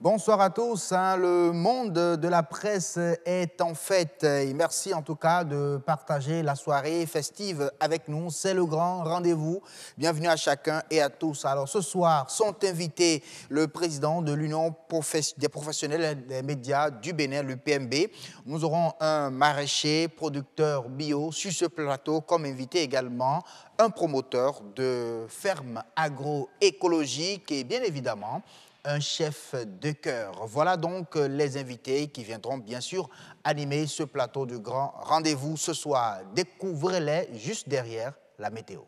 Bonsoir à tous. Le monde de la presse est en fête et merci en tout cas de partager la soirée festive avec nous. C'est le grand rendez-vous. Bienvenue à chacun et à tous. Alors ce soir sont invités le président de l'Union des professionnels des médias du Bénin, l'UPMB. Nous aurons un maraîcher, producteur bio sur ce plateau comme invité également un promoteur de ferme agroécologique et bien évidemment un chef de chœur. Voilà donc les invités qui viendront bien sûr animer ce plateau de grand rendez-vous ce soir. Découvrez-les juste derrière la météo.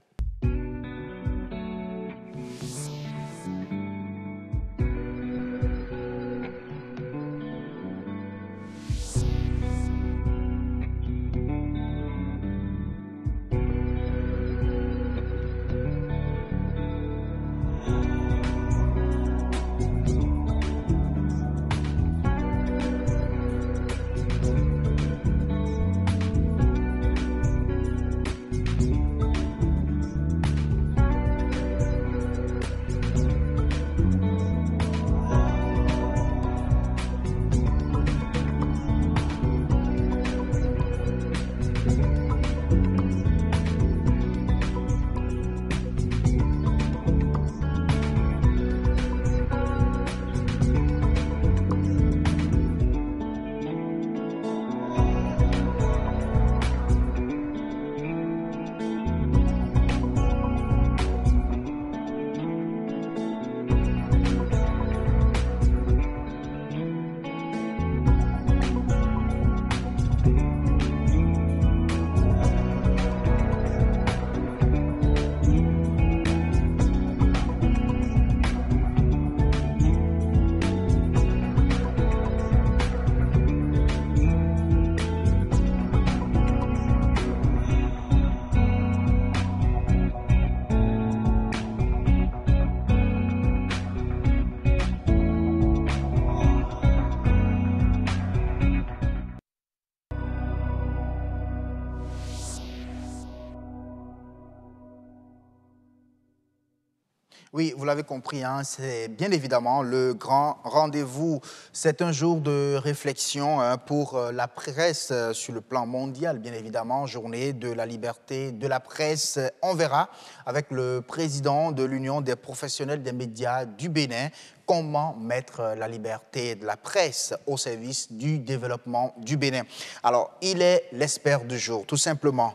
Oui, vous l'avez compris, hein, c'est bien évidemment le grand rendez-vous. C'est un jour de réflexion pour la presse sur le plan mondial, bien évidemment, journée de la liberté de la presse. On verra avec le président de l'Union des professionnels des médias du Bénin comment mettre la liberté de la presse au service du développement du Bénin. Alors, il est l'expert du jour, tout simplement.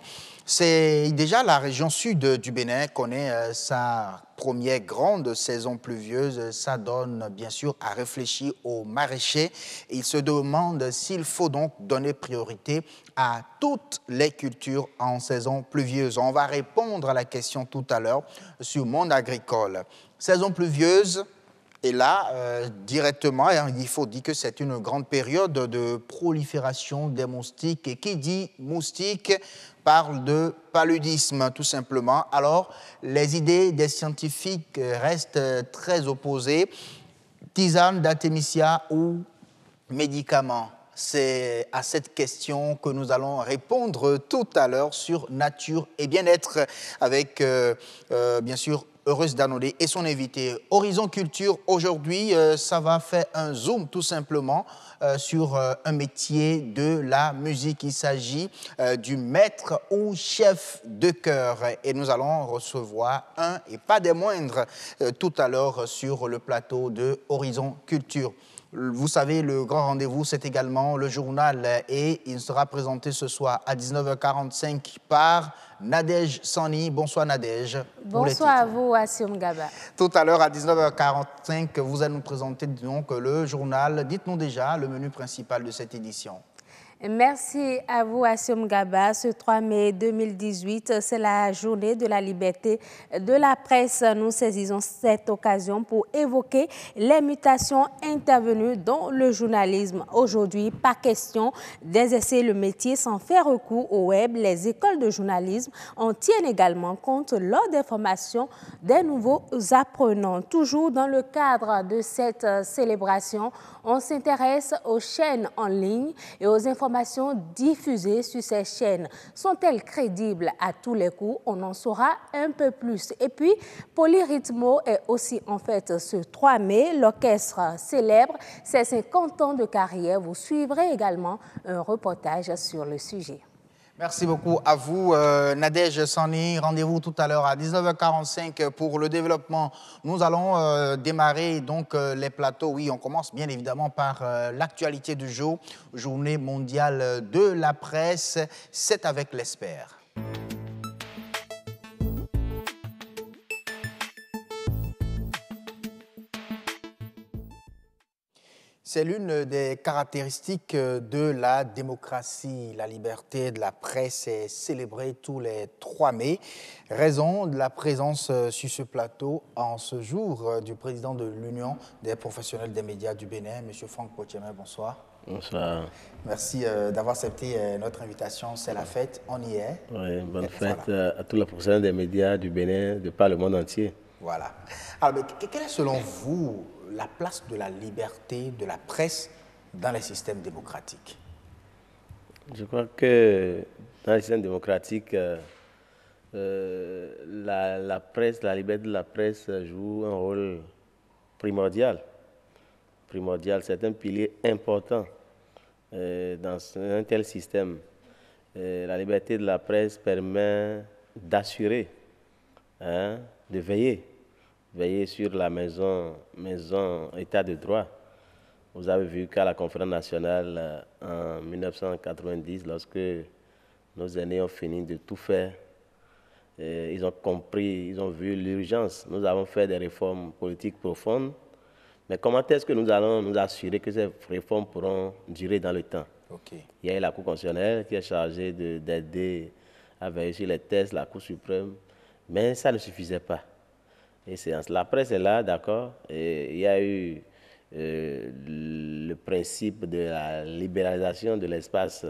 C'est déjà la région sud du Bénin connaît sa première grande saison pluvieuse. Ça donne bien sûr à réfléchir aux maraîchers. Il se demande s'il faut donc donner priorité à toutes les cultures en saison pluvieuse. On va répondre à la question tout à l'heure sur Monde agricole. Saison pluvieuse. Et là, directement, il faut dire que c'est une grande période de prolifération des moustiques. Et qui dit moustique parle de paludisme, tout simplement. Alors, les idées des scientifiques restent très opposées. Tisane d'artémisia ou médicaments? C'est à cette question que nous allons répondre tout à l'heure sur Nature et Bien-être avec, bien sûr, Heureuse Danodé et son invité. Horizon Culture, aujourd'hui, ça va faire un zoom tout simplement sur un métier de la musique. Il s'agit du maître ou chef de chœur. Et nous allons recevoir un, et pas des moindres, tout à l'heure sur le plateau de Horizon Culture. Vous savez, le grand rendez-vous, c'est également le journal et il sera présenté ce soir à 19h45 par Nadège Sani. Bonsoir Nadège. Bonsoir à vous, Assioum Gaba. Tout à l'heure à 19h45, vous allez nous présenter donc le journal. Dites-nous déjà le menu principal de cette édition. Merci à vous, Assioum Gaba. Ce 3 mai 2018, c'est la journée de la liberté de la presse. Nous saisissons cette occasion pour évoquer les mutations intervenues dans le journalisme. Aujourd'hui, pas question d'exercer le métier sans faire recours au web. Les écoles de journalisme en tiennent également compte lors des formations des nouveaux apprenants. Toujours dans le cadre de cette célébration, on s'intéresse aux chaînes en ligne et aux informations informations diffusées sur ces chaînes sont-elles crédibles à tous les coups? On en saura un peu plus. Et puis, Polyrythmo est aussi en fait ce 3 mai. L'orchestre célèbre ses 50 ans de carrière. Vous suivrez également un reportage sur le sujet. Merci beaucoup à vous, Nadège Sani. Rendez-vous tout à l'heure à 19h45 pour le développement. Nous allons démarrer donc les plateaux. Oui, on commence bien évidemment par l'actualité du jour, Journée mondiale de la presse. C'est avec l'ESPER. C'est l'une des caractéristiques de la démocratie. La liberté de la presse est célébrée tous les 3 mai. Raison de la présence sur ce plateau en ce jour du président de l'Union des professionnels des médias du Bénin, M. Franck Potiemé. Bonsoir. Bonsoir. Merci d'avoir accepté notre invitation. C'est la fête, on y est. Oui, bonne fête à tous les professionnels des médias du Bénin, de par le monde entier. Voilà. Alors, mais quelle est selon vous la place de la liberté de la presse dans les systèmes démocratiques? Je crois que dans les systèmes démocratiques, la presse, la liberté de la presse joue un rôle primordial. C'est un pilier important dans un tel système. La liberté de la presse permet d'assurer, de veiller sur la maison état de droit. Vous avez vu qu'à la conférence nationale en 1990, lorsque nos aînés ont fini de tout faire, ils ont compris, ils ont vu l'urgence. Nous avons fait des réformes politiques profondes, mais comment est-ce que nous allons nous assurer que ces réformes pourront durer dans le temps? Il y a eu la Cour constitutionnelle qui est chargée d'aider à veiller sur les tests, la Cour suprême, mais ça ne suffisait pas. Et la presse est là, d'accord, et il y a eu le principe de la libéralisation de l'espace,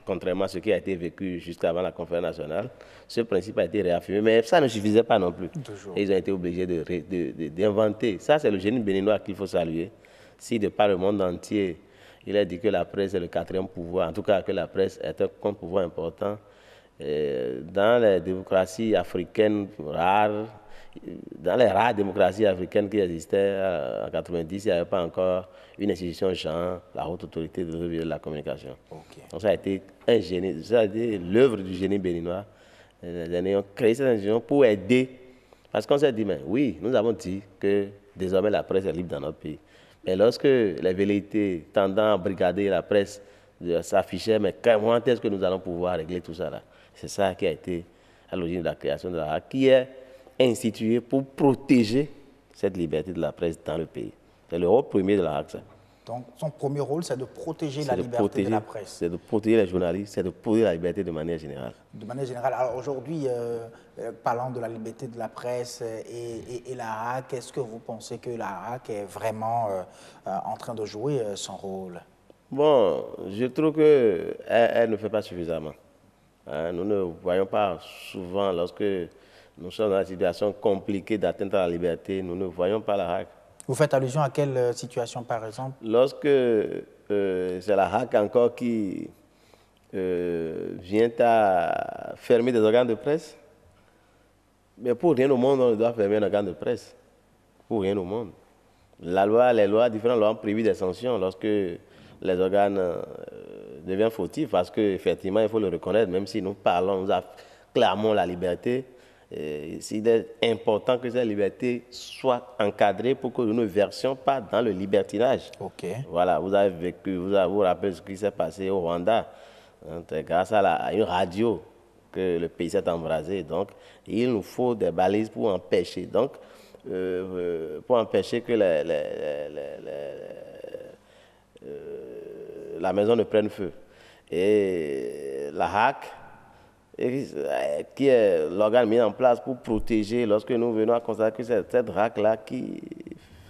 contrairement à ce qui a été vécu juste avant la conférence nationale. Ce principe a été réaffirmé, mais ça ne suffisait pas non plus. Et ils ont été obligés d'inventer. Ça, c'est le génie béninois qu'il faut saluer. Si de par le monde entier, il a dit que la presse est le 4e pouvoir, en tout cas que la presse est un contre-pouvoir important, dans les démocraties africaines rares, dans les rares démocraties africaines qui existaient en 90, il n'y avait pas encore une institution genre la haute autorité de la communication. Donc ça a été un génie, ça a été l'œuvre du génie béninois. Les années ont créé cette institution pour aider, parce qu'on s'est dit, mais oui, nous avons dit que désormais la presse est libre dans notre pays. Mais lorsque les velléités tendant à brigader la presse s'affichaient, mais comment est-ce que nous allons pouvoir régler tout ça là? C'est ça qui a été à l'origine de la création de la HAC, qui est institué pour protéger cette liberté de la presse dans le pays. C'est le rôle premier de la HAC. Donc, son premier rôle, c'est de protéger la liberté de la presse. C'est de protéger les journalistes, c'est de protéger la liberté de manière générale. De manière générale. Alors aujourd'hui, parlant de la liberté de la presse et la HAC, est-ce que vous pensez que la HAC est vraiment en train de jouer son rôle? Bon, je trouve qu'elle ne fait pas suffisamment. Nous ne voyons pas souvent, lorsque nous sommes dans une situation compliquée d'atteindre la liberté, nous ne voyons pas la HAC. Vous faites allusion à quelle situation, par exemple? Lorsque c'est la HAC encore qui vient à fermer des organes de presse, mais pour rien au monde, on doit fermer un organe de presse. Pour rien au monde. Différentes lois ont prévu des sanctions lorsque les organes deviennent fautifs, parce qu'effectivement, il faut le reconnaître, même si nous parlons, nous acclamons la liberté, il est important que cette liberté soit encadrée pour que nous ne versions pas dans le libertinage. Voilà, vous vous rappelez ce qui s'est passé au Rwanda. C'est grâce à une radio que le pays s'est embrasé. Donc, il nous faut des balises pour empêcher. Donc, pour empêcher que la maison ne prenne feu. Et la HAC, qui est l'organe mis en place pour protéger, lorsque nous venons à constater que c'est cette HAC-là qui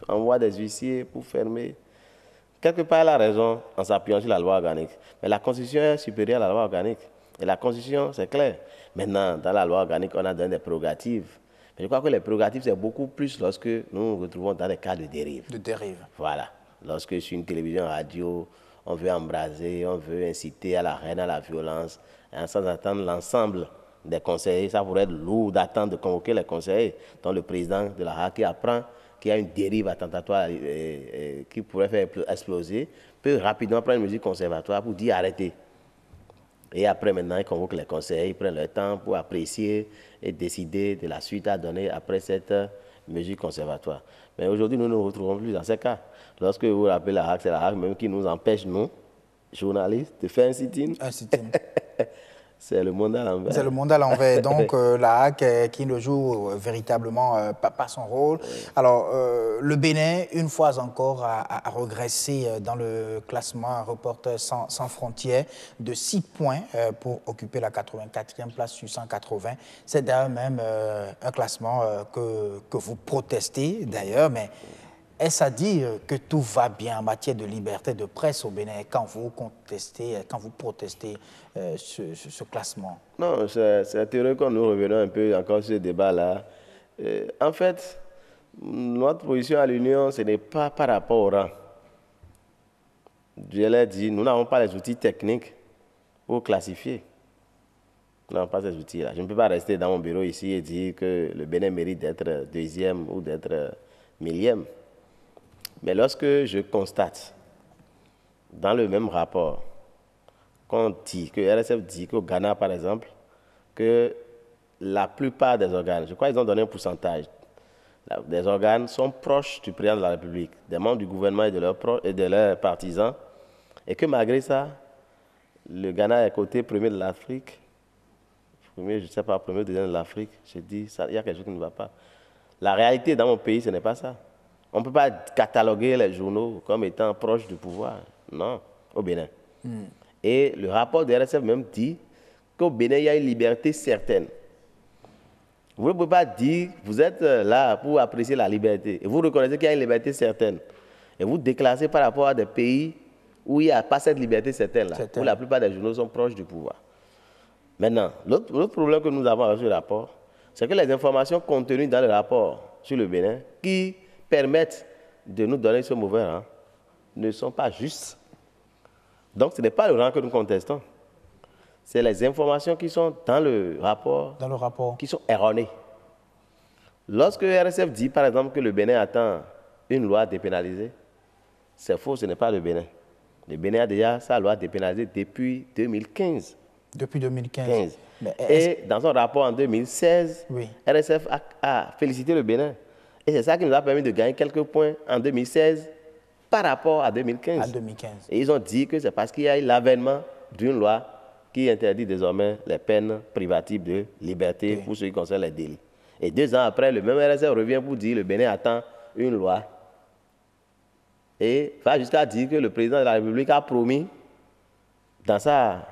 envoie des huissiers pour fermer. Quelque part, elle a raison en s'appuyant sur la loi organique. Mais la Constitution est supérieure à la loi organique. Et la Constitution, c'est clair. Maintenant, dans la loi organique, on a donné des prérogatives. Mais je crois que les prérogatives, c'est beaucoup plus lorsque nous nous retrouvons dans des cas de dérive. De dérive. Voilà. Lorsque sur une télévision, radio, on veut embraser, on veut inciter à la haine, à la violence, et sans attendre l'ensemble des conseillers. Ça pourrait être lourd d'attendre de convoquer les conseillers, dont le président de la HAC qui apprend qu'il y a une dérive attentatoire qui pourrait faire exploser, peut rapidement prendre une mesure conservatoire pour dire arrêtez. Et après, maintenant, ils convoquent les conseillers, ils prennent le temps pour apprécier et décider de la suite à donner après cette mesure conservatoire. Mais aujourd'hui, nous ne nous retrouvons plus dans ces cas. Lorsque vous rappelez la HAC, c'est la HAC même qui nous empêche, nous, journalistes, de faire un sit-in. Un sit-in. C'est le monde à l'envers. C'est le monde à l'envers. Donc, la HAC qui ne joue véritablement pas son rôle. Oui. Alors, le Bénin, une fois encore, a regressé dans le classement Reporters sans frontières de 6 points pour occuper la 84e place sur 180. C'est d'ailleurs même un classement que vous protestez, d'ailleurs, mais est-ce à dire que tout va bien en matière de liberté de presse au Bénin quand vous contestez, quand vous protestez ce classement? Non, c'est heureux quand nous revenons un peu encore sur ce débat-là. En fait, notre position à l'Union, ce n'est pas par rapport au rang. Je l'ai dit, nous n'avons pas les outils techniques pour classifier. Nous n'avons pas ces outils-là. Je ne peux pas rester dans mon bureau ici et dire que le Bénin mérite d'être deuxième ou d'être millième. Mais lorsque je constate, dans le même rapport, qu'on dit, que RSF dit qu'au Ghana, par exemple, que la plupart des organes, je crois qu'ils ont donné un pourcentage, des organes sont proches du président de la République, des membres du gouvernement et de leurs partisans, et que malgré ça, le Ghana est côté premier de l'Afrique, premier, je ne sais pas, premier ou deuxième de l'Afrique, je dis, il y a quelque chose qui ne va pas. La réalité dans mon pays, ce n'est pas ça. On ne peut pas cataloguer les journaux comme étant proches du pouvoir. Non, au Bénin. Et le rapport de RSF même dit qu'au Bénin, il y a une liberté certaine. Vous ne pouvez pas dire, vous êtes là pour apprécier la liberté. Et vous reconnaissez qu'il y a une liberté certaine. Et vous déclassez par rapport à des pays où il n'y a pas cette liberté certaine-là, où la plupart des journaux sont proches du pouvoir. Maintenant, l'autre problème que nous avons avec ce rapport, c'est que les informations contenues dans le rapport sur le Bénin, qui permettent de nous donner ce mauvais rang, ne sont pas justes. Donc, ce n'est pas le rang que nous contestons. C'est les informations qui sont dans le rapport, qui sont erronées. Lorsque RSF dit, par exemple, que le Bénin attend une loi dépénalisée, c'est faux, ce n'est pas le Bénin. Le Bénin a déjà sa loi dépénalisée depuis 2015. Depuis 2015. Et dans son rapport en 2016, oui, RSF a félicité le Bénin. Et c'est ça qui nous a permis de gagner quelques points en 2016 par rapport à 2015. Et ils ont dit que c'est parce qu'il y a eu l'avènement d'une loi qui interdit désormais les peines privatives de liberté pour ceux qui concernent les délits. Et 2 ans après, le même RSF revient pour dire que le Bénin attend une loi. Et va jusqu'à dire que le président de la République a promis dans sa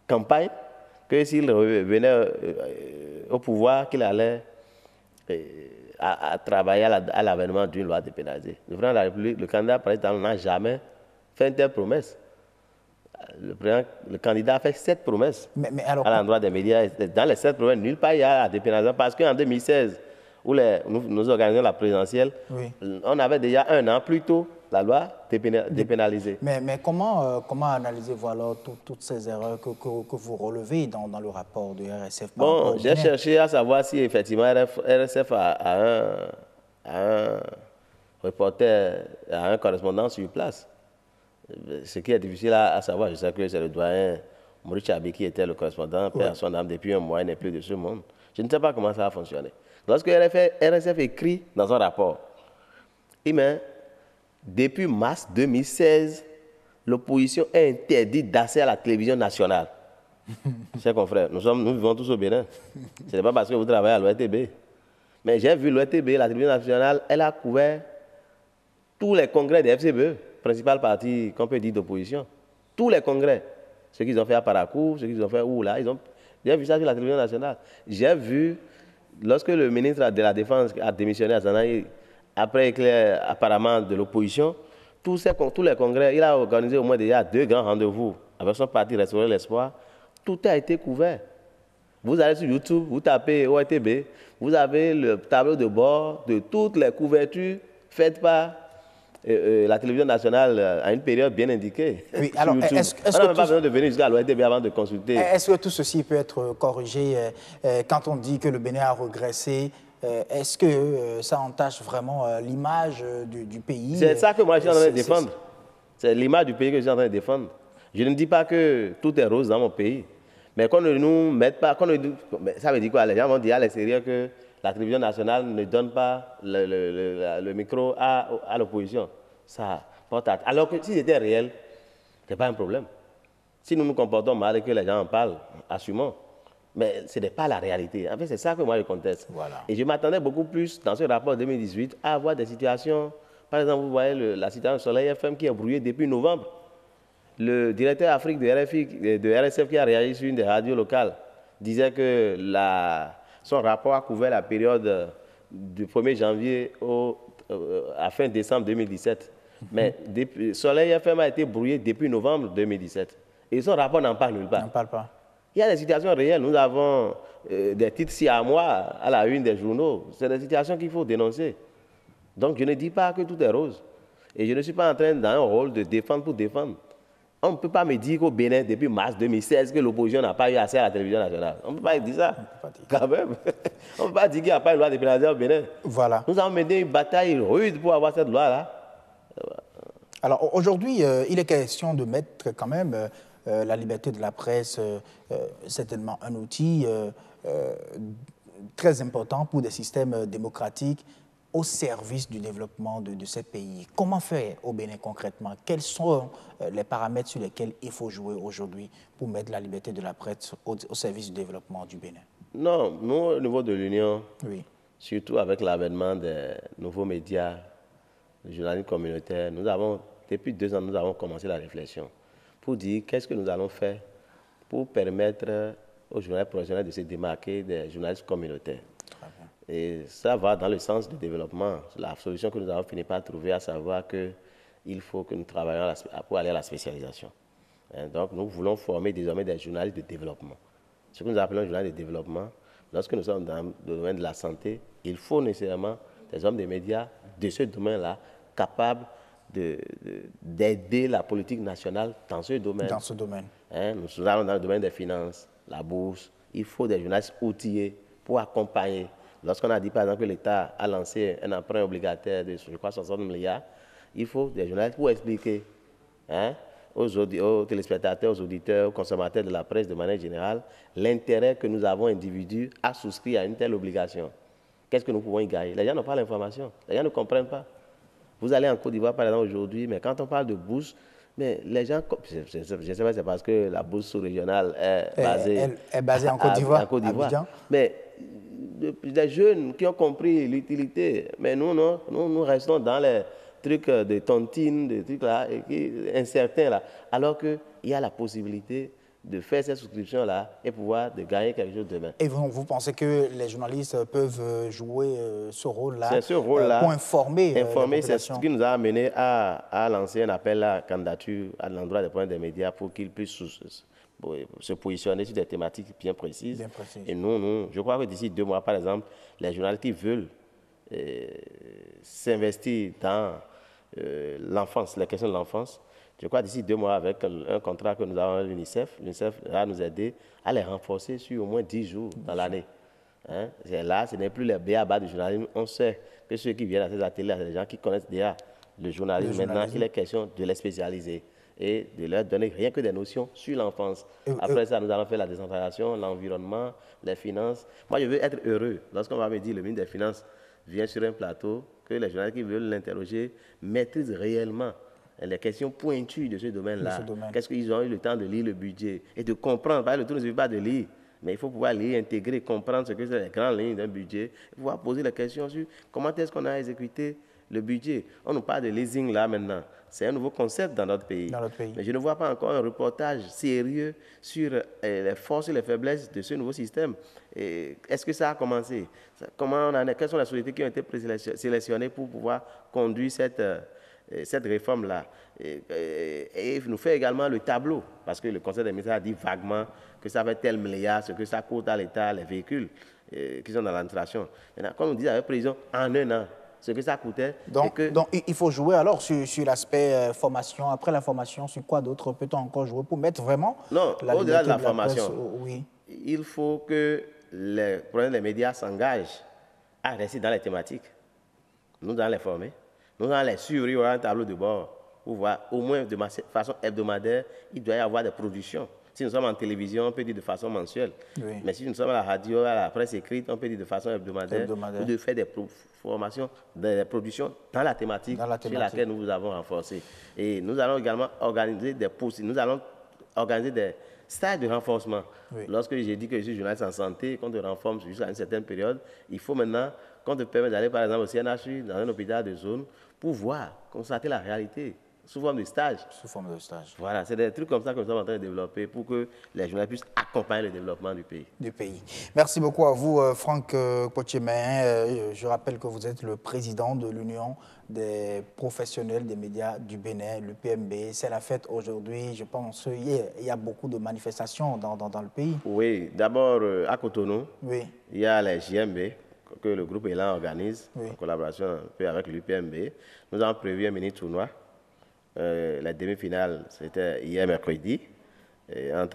campagne que s'il revenait au pouvoir, qu'il allait à travailler à l'avènement d'une loi dépénalisée. Le président de la République, le candidat président n'a jamais fait une telle promesse. Le candidat a fait 7 promesses à l'endroit des médias. Dans les 7 promesses, nulle part il y a la dépénalisation. Parce qu'en 2016, où nous organisions la présidentielle, oui, on avait déjà 1 an plus tôt la loi dépénalisée. Mais comment analysez-vous alors toutes ces erreurs que vous relevez dans le rapport de RSF? Bon, j'ai cherché à savoir si effectivement RSF a un reporter, a un correspondant sur place. Ce qui est difficile à savoir, je sais que c'est le doyen Maurice Chabi qui était le correspondant, oui, personne d'âme depuis un mois, il n'est plus de ce monde. Je ne sais pas comment ça a fonctionné. Lorsque RSF écrit dans son rapport, il met depuis mars 2016, l'opposition est interdite d'accès à la télévision nationale. Chers confrères, nous vivons tous au Bénin. Ce n'est pas parce que vous travaillez à l'ORTB. Mais j'ai vu l'ORTB, la télévision nationale, elle a couvert tous les congrès des FCBE, principal parti qu'on peut dire d'opposition. Tous les congrès. Ce qu'ils ont fait à Parakou, ce qu'ils ont fait où là, j'ai vu ça sur la télévision nationale. J'ai vu, lorsque le ministre de la Défense a démissionné à Zanaï, après éclair apparemment de l'opposition, tous les congrès, il a organisé au moins déjà 2 grands rendez-vous avec son parti Restaurer l'Espoir. Tout a été couvert. Vous allez sur YouTube, vous tapez ORTB, vous avez le tableau de bord de toutes les couvertures faites par la télévision nationale à une période bien indiquée. Oui, alors, on n'a même pas besoin de venir jusqu'à l'ORTB avant de consulter. Est-ce que tout ceci peut être corrigé quand on dit que le Bénin a régressé? Est-ce que ça entache vraiment l'image du pays? C'est ça que moi, je suis en train de défendre. C'est l'image du pays que je suis en train de défendre. Je ne dis pas que tout est rose dans mon pays. Mais qu'on ne nous mette pas... ça veut dire quoi? Les gens vont dire à l'extérieur que la télévision nationale ne donne pas le micro à l'opposition. Ça porte à... Alors que si c'était réel, ce n'est pas un problème. Si nous nous comportons mal et que les gens en parlent, assumons. Mais ce n'est pas la réalité. En fait, c'est ça que moi je conteste. Voilà. Et je m'attendais beaucoup plus, dans ce rapport 2018, à avoir des situations... Par exemple, vous voyez la situation Soleil FM qui est brouillée depuis novembre. Le directeur Afrique de RSF qui a réagi sur une des radios locales disait que son rapport a couvert la période du 1er janvier à fin décembre 2017. Mais Soleil FM a été brouillé depuis novembre 2017. Et son rapport n'en parle nulle part. N'en parle pas. Il y a des situations réelles. Nous avons des titres si à moi à la une des journaux. C'est des situations qu'il faut dénoncer. Donc je ne dis pas que tout est rose. Et je ne suis pas en train dans un rôle de défendre pour défendre. On ne peut pas me dire qu'au Bénin, depuis mars 2016, que l'opposition n'a pas eu accès à la télévision nationale. On ne peut pas dire ça. Quand même. On ne peut pas dire qu'il n'y a pas une loi de pénalisation au Bénin. Voilà. Nous avons mené une bataille rude pour avoir cette loi-là. Alors aujourd'hui, il est question de mettre quand même la liberté de la presse, certainement un outil très important pour des systèmes démocratiques au service du développement de ces pays. Comment faire au Bénin concrètement? Quels sont les paramètres sur lesquels il faut jouer aujourd'hui pour mettre la liberté de la presse au service du développement du Bénin? Non, nous, au niveau de l'Union, oui, surtout avec l'avènement des nouveaux médias, le journalisme communautaire, depuis 2 ans, nous avons commencé la réflexion pour dire qu'est-ce que nous allons faire pour permettre aux journalistes professionnels de se démarquer des journalistes communautaires. Et ça va dans le sens du développement. La solution que nous avons fini par trouver, à savoir qu'il faut que nous travaillions pour aller à la spécialisation. Donc, nous voulons former désormais des journalistes de développement. Ce que nous appelons journalistes de développement, lorsque nous sommes dans le domaine de la santé, il faut nécessairement des hommes des médias de ce domaine-là capables d'aider la politique nationale dans ce domaine. Dans ce domaine. Nous allons dans le domaine des finances, la bourse. Il faut des journalistes outillés pour accompagner. Lorsqu'on a dit, par exemple, que l'État a lancé un emprunt obligataire de, je crois, 60 milliards, il faut des journalistes pour expliquer aux téléspectateurs, aux auditeurs, aux consommateurs de la presse de manière générale, l'intérêt que nous avons, individus, à souscrire à une telle obligation. Qu'est-ce que nous pouvons y gagner? Les gens n'ont pas l'information, les gens ne comprennent pas. Vous allez en Côte d'Ivoire, par exemple, aujourd'hui, mais quand on parle de bourse, mais les gens, je ne sais pas, c'est parce que la bourse sous-régionale est basée en Côte d'Ivoire, mais des jeunes qui ont compris l'utilité, mais nous restons dans les trucs de tontines, des trucs là, incertains là, alors qu'il y a la possibilité de faire cette souscription-là et pouvoir de gagner quelque chose demain. Et vous pensez que les journalistes peuvent jouer ce rôle-là pour informer la population? C'est ce qui nous a amené à lancer un appel à candidature à l'endroit des problèmes des médias pour qu'ils puissent se positionner sur des thématiques bien précises. Et nous, je crois que d'ici 2 mois, par exemple, les journalistes qui veulent s'investir dans l'enfance, les questions de l'enfance, je crois d'ici 2 mois, avec un contrat que nous avons avec l'UNICEF va nous aider à les renforcer sur au moins 10 jours dans l'année. Là, ce n'est plus les b.a.-ba du journalisme. On sait que ceux qui viennent à ces ateliers, c'est des gens qui connaissent déjà le journalisme. Maintenant, il est question de les spécialiser et de leur donner rien que des notions sur l'enfance. Après ça, nous allons faire la décentralisation, l'environnement, les finances. Moi, je veux être heureux lorsqu'on va me dire le ministre des Finances vient sur un plateau, que les journalistes qui veulent l'interroger maîtrisent réellement les questions pointues de ce domaine-là. Qu'est-ce qu'ils ont eu le temps de lire le budget et de comprendre? Parce que le tout ne suffit pas de lire, mais il faut pouvoir lire, intégrer, comprendre ce que c'est les grandes lignes d'un budget, et pouvoir poser la question sur comment est-ce qu'on a exécuté le budget. On nous parle de leasing là maintenant. C'est un nouveau concept dans notre pays. Mais je ne vois pas encore un reportage sérieux sur les forces et les faiblesses de ce nouveau système. Est-ce que ça a commencé? Quelles sont les sociétés qui ont été sélectionnées pour pouvoir conduire cette réforme-là? Et nous fait également le tableau, parce que le Conseil des ministres a dit vaguement que ça va être tel milliard, ce que ça coûte à l'État, les véhicules qui sont dans l'administration. Maintenant, comme on dit avec précision, en 1 an, ce que ça coûtait. Donc, il faut jouer alors sur l'aspect formation. Après la formation, sur quoi d'autre peut-on encore jouer pour mettre vraiment au-delà de la formation, oui. Il faut que les médias s'engagent à rester dans les thématiques. Nous allons les former, nous allons les suivre, il y aura un tableau de bord pour voir au moins de façon hebdomadaire, il doit y avoir des productions. Si nous sommes en télévision, on peut dire de façon mensuelle. Oui. Mais si nous sommes à la radio, à la presse écrite, on peut dire de façon hebdomadaire. Ou de faire des formations, des productions dans la thématique sur laquelle nous vous avons renforcé. Et nous allons également organiser des stages de renforcement. Oui. Lorsque j'ai dit que je suis journaliste en santé, qu'on te renforce jusqu'à une certaine période, il faut maintenant qu'on te permette d'aller par exemple au CNHU, dans un hôpital de zone, pour voir, constater la réalité. Sous forme de stage. Sous forme de stage. Voilà, c'est des trucs comme ça que nous sommes en train de développer pour que les journalistes puissent accompagner le développement du pays. Merci beaucoup à vous, Franck Potiemain. Je rappelle que vous êtes le président de l'Union des professionnels des médias du Bénin, l'UPMB. C'est la fête aujourd'hui. Je pense qu'il y a beaucoup de manifestations dans le pays. Oui, d'abord à Cotonou, il y a les JMB que le groupe Elan organise en collaboration un peu avec l'UPMB. Nous avons prévu un mini-tournoi. La demi-finale, c'était hier mercredi. La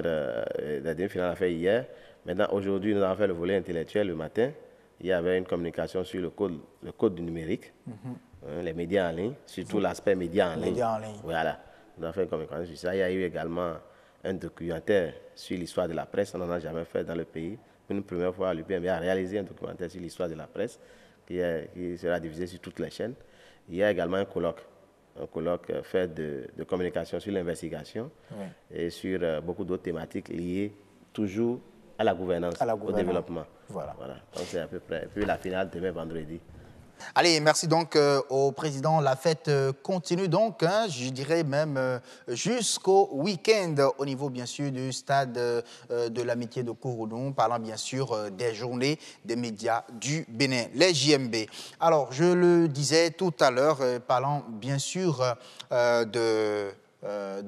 demi-finale a fait hier. Maintenant, aujourd'hui, nous avons fait le volet intellectuel le matin. Il y avait une communication sur le code du numérique, les médias en ligne, surtout l'aspect médias en ligne. Voilà, nous avons fait une communication sur ça. Il y a eu également un documentaire sur l'histoire de la presse. On n'en a jamais fait dans le pays. Une première fois, l'UPMB a réalisé un documentaire sur l'histoire de la presse qui sera diffusé sur toutes les chaînes. Il y a également un colloque fait de communication sur l'investigation et sur beaucoup d'autres thématiques liées toujours à la gouvernance, au développement. Voilà. Donc c'est à peu près. Et puis la finale demain vendredi. Allez, merci donc au président. La fête continue donc, je dirais même jusqu'au week-end au niveau bien sûr du stade de l'amitié de Cotonou, parlant bien sûr des journées des médias du Bénin, les JMB. Alors, je le disais tout à l'heure, parlant bien sûr de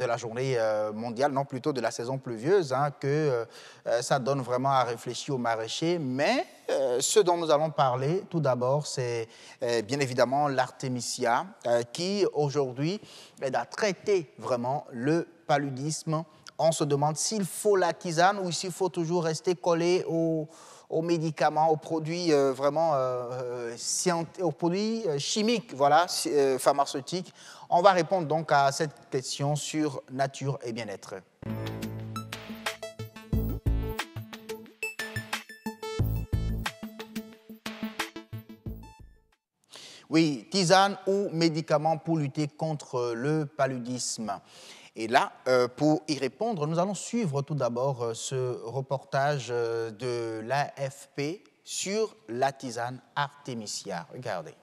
la journée mondiale, non plutôt de la saison pluvieuse, que ça donne vraiment à réfléchir aux maraîchers. Mais ce dont nous allons parler tout d'abord, c'est bien évidemment l'artémisia qui aujourd'hui a traité vraiment le paludisme. On se demande s'il faut la tisane ou s'il faut toujours rester collé aux médicaments, aux produits aux produits chimiques, voilà, pharmaceutiques. On va répondre donc à cette question sur nature et bien-être. Oui, tisane ou médicaments pour lutter contre le paludisme. Et là, pour y répondre, nous allons suivre tout d'abord ce reportage de l'AFP sur la tisane artémisia. Regardez.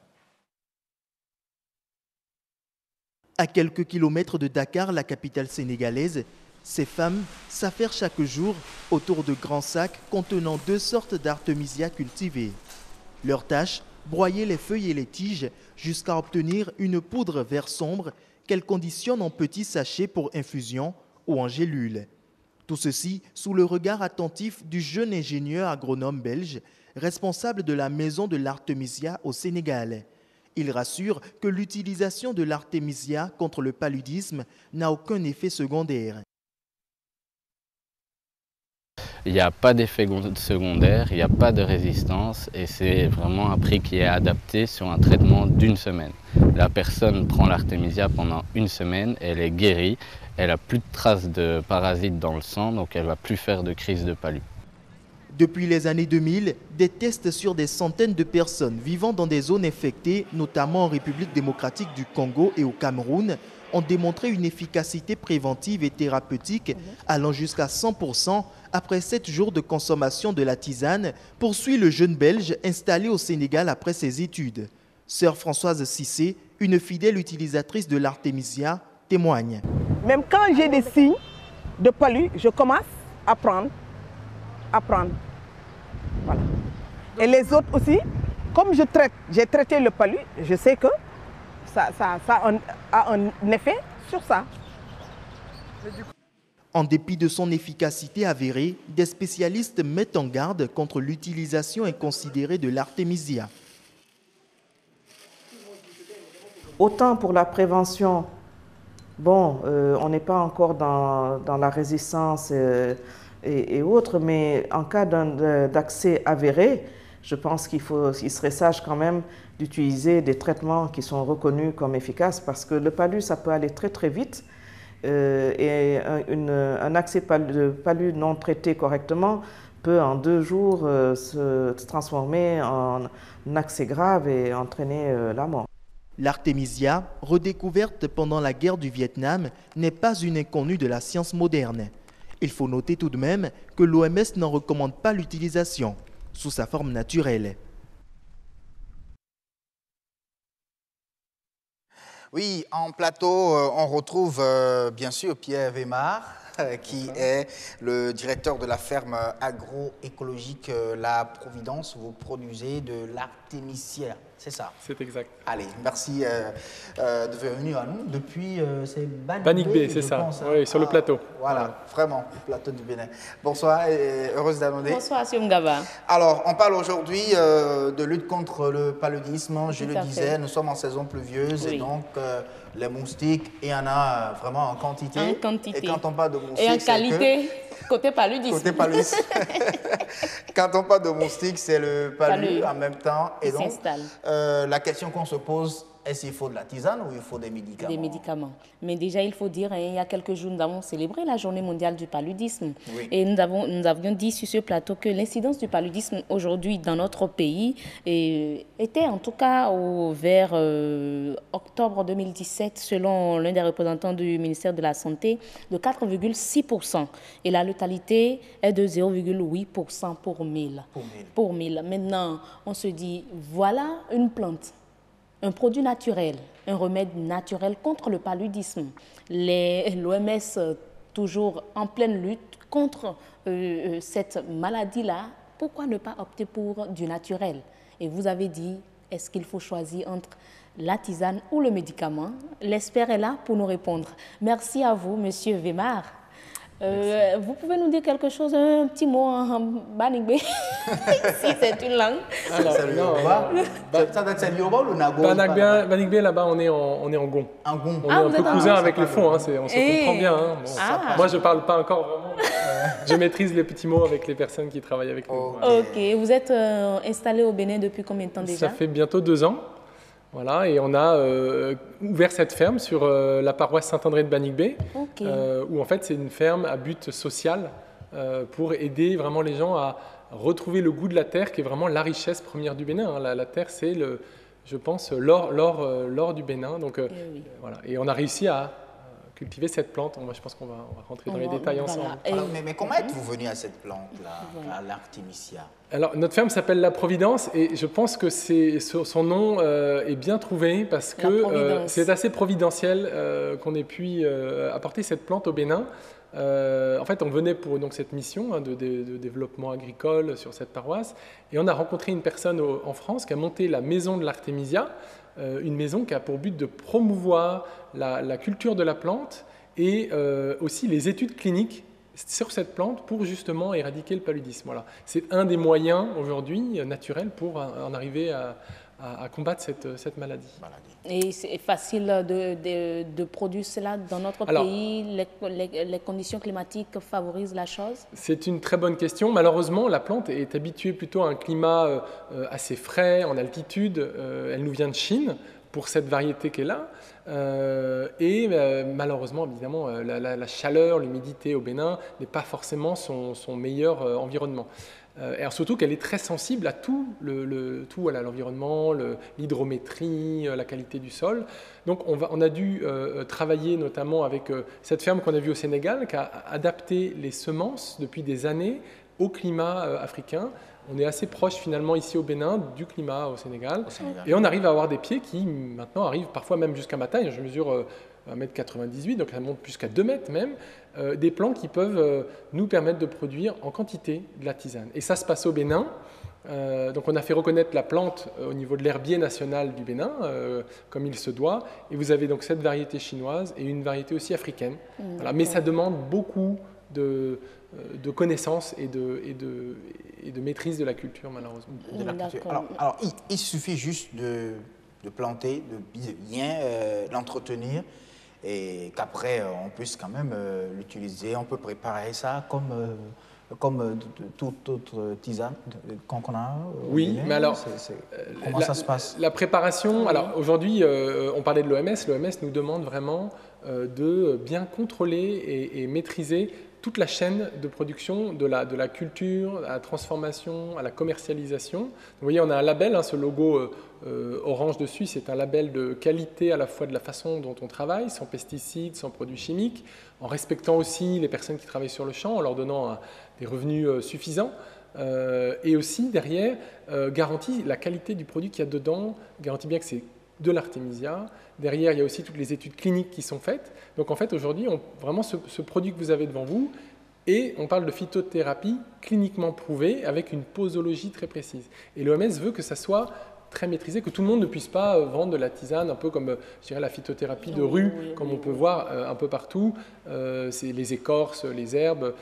À quelques kilomètres de Dakar, la capitale sénégalaise, ces femmes s'affairent chaque jour autour de grands sacs contenant 2 sortes d'artémisia cultivées. Leur tâche, broyer les feuilles et les tiges jusqu'à obtenir une poudre vert sombre qu'elles conditionnent en petits sachets pour infusion ou en gélules. Tout ceci sous le regard attentif du jeune ingénieur agronome belge, responsable de la maison de l'artémisia au Sénégal. Il rassure que l'utilisation de l'artémisia contre le paludisme n'a aucun effet secondaire. Il n'y a pas d'effet secondaire, il n'y a pas de résistance et c'est vraiment un prix qui est adapté sur un traitement d'1 semaine. La personne prend l'artémisia pendant 1 semaine, elle est guérie, elle n'a plus de traces de parasites dans le sang, donc elle ne va plus faire de crise de palu. Depuis les années 2000, des tests sur des centaines de personnes vivant dans des zones infectées, notamment en République démocratique du Congo et au Cameroun, ont démontré une efficacité préventive et thérapeutique allant jusqu'à 100% après 7 jours de consommation de la tisane, poursuit le jeune Belge installé au Sénégal après ses études. Sœur Françoise Cissé, une fidèle utilisatrice de l'artémisia, témoigne. Même quand j'ai des signes de palu, je commence à prendre. Voilà. Et les autres aussi, comme j'ai traité le palu, je sais que ça a un effet sur ça. En dépit de son efficacité avérée, des spécialistes mettent en garde contre l'utilisation inconsidérée de l'artémisia. Autant pour la prévention, bon, on n'est pas encore dans la résistance et autres, mais en cas d'accès avéré, je pense qu'il serait sage quand même d'utiliser des traitements qui sont reconnus comme efficaces parce que le palu, ça peut aller très très vite et un accès de palu non traité correctement peut en 2 jours se transformer en accès grave et entraîner la mort. L'artémisia, redécouverte pendant la guerre du Vietnam, n'est pas une inconnue de la science moderne. Il faut noter tout de même que l'OMS n'en recommande pas l'utilisation sous sa forme naturelle. Oui, en plateau, on retrouve bien sûr Pierre Wemar, qui est le directeur de la ferme agroécologique La Providence. Vous produisez de l'artémisia, c'est ça? C'est exact. Allez, merci de venir à nous depuis Banig B, c'est ça, oui, sur le plateau. Voilà, vraiment, le plateau du Bénin. Bonsoir et heureuse d'annoncer. Bonsoir, Siom Gaba. Alors, on parle aujourd'hui de lutte contre le paludisme. Je le disais, nous sommes en saison pluvieuse et donc les moustiques, il y en a vraiment en quantité. En quantité. Et quand on parle de moustiques, et en qualité, côté paludisme. Côté paludisme. Quand on parle de moustiques, c'est le palu en même temps. Et donc, la question qu'on se pose, est-ce qu'il faut de la tisane ou il faut des médicaments? Des médicaments. Mais déjà, il faut dire, il y a quelques jours, nous avons célébré la journée mondiale du paludisme. Oui. Et nous avions dit sur ce plateau que l'incidence du paludisme aujourd'hui dans notre pays était en tout cas vers octobre 2017, selon l'un des représentants du ministère de la Santé, de 4,6%. Et la létalité est de 0,8% pour 1000. Pour 1000. Maintenant, on se dit, voilà une plante. Un produit naturel, un remède naturel contre le paludisme. L'OMS, toujours en pleine lutte contre cette maladie-là, pourquoi ne pas opter pour du naturel? Et vous avez dit, est-ce qu'il faut choisir entre la tisane ou le médicament? L'expert est là pour nous répondre. Merci à vous, Monsieur Wemar. Vous pouvez nous dire quelque chose, un petit mot en Banig B, si c'est une langue. Alors, ça doit être Yoruba ou le Nago? Banig B, là-bas, on est en Gon. En Gon. On est un peu cousin avec les fonds, on se comprend bien. Hein. Bon, moi, je ne parle pas encore vraiment. Je maîtrise les petits mots avec les personnes qui travaillent avec nous. Ok, vous êtes installé au Bénin depuis combien de temps déjà? Ça fait bientôt 2 ans. Voilà, et on a ouvert cette ferme sur la paroisse Saint-André de Banig B, où en fait c'est une ferme à but social pour aider vraiment les gens à retrouver le goût de la terre, qui est vraiment la richesse première du Bénin. La terre, c'est, je pense, l'or du Bénin. Donc, voilà. Et on a réussi à cultiver cette plante. Moi, je pense qu'on va rentrer dans les détails ensemble. Alors, mais comment êtes-vous venu à cette plante-là, à l'artémisia? Alors, notre ferme s'appelle La Providence et je pense que son nom est bien trouvé parce que c'est assez providentiel qu'on ait pu apporter cette plante au Bénin. En fait, on venait pour donc, cette mission de développement agricole sur cette paroisse et on a rencontré une personne en France qui a monté la maison de l'artémisia, une maison qui a pour but de promouvoir la culture de la plante et aussi les études cliniques sur cette plante pour justement éradiquer le paludisme. Voilà. C'est un des moyens aujourd'hui naturels pour en arriver à combattre cette maladie. Et c'est facile de produire cela dans notre pays? Les conditions climatiques favorisent la chose? C'est une très bonne question. Malheureusement, la plante est habituée plutôt à un climat assez frais, en altitude. Elle nous vient de Chine pour cette variété qui est là. Et malheureusement, évidemment, la chaleur, l'humidité au Bénin n'est pas forcément son meilleur environnement. Et surtout qu'elle est très sensible à tout, l'environnement, l'hydrométrie, la qualité du sol. Donc on a dû travailler notamment avec cette ferme qu'on a vue au Sénégal, qui a adapté les semences depuis des années au climat africain. On est assez proche finalement ici au Bénin du climat au Sénégal. Et on arrive à avoir des pieds qui maintenant arrivent parfois même jusqu'à ma taille. Je mesure 1,98 m, donc ça monte jusqu'à 2 mètres même. Des plants qui peuvent nous permettre de produire en quantité de la tisane. Et ça se passe au Bénin. Donc on a fait reconnaître la plante au niveau de l'herbier national du Bénin, comme il se doit. Et vous avez donc cette variété chinoise et une variété aussi africaine. Voilà. Mais ça demande beaucoup de connaissances et de maîtrise de la culture, malheureusement. Alors, il suffit juste planter, de bien l'entretenir et qu'après on puisse quand même l'utiliser. On peut préparer ça comme toute autre tisane qu'on a. Oui, mais alors, comment ça se passe? La préparation, alors aujourd'hui, on parlait de l'OMS. L'OMS nous demande vraiment de bien contrôler et maîtriser toute la chaîne de production, de la culture, à la transformation, à la commercialisation. Vous voyez, on a un label, ce logo orange dessus, c'est un label de qualité à la fois de la façon dont on travaille, sans pesticides, sans produits chimiques, en respectant aussi les personnes qui travaillent sur le champ, en leur donnant des revenus suffisants. Et aussi, derrière, garantit la qualité du produit qu'il y a dedans, garantit bien que c'est de l'artémisia. Derrière, il y a aussi toutes les études cliniques qui sont faites. Donc en fait, aujourd'hui, vraiment ce produit que vous avez devant vous, et on parle de phytothérapie cliniquement prouvée avec une posologie très précise. Et l'OMS veut que ça soit très maîtrisé, que tout le monde ne puisse pas vendre de la tisane, un peu comme je dirais, la phytothérapie de rue, comme on peut voir un peu partout. C'est les écorces, les herbes,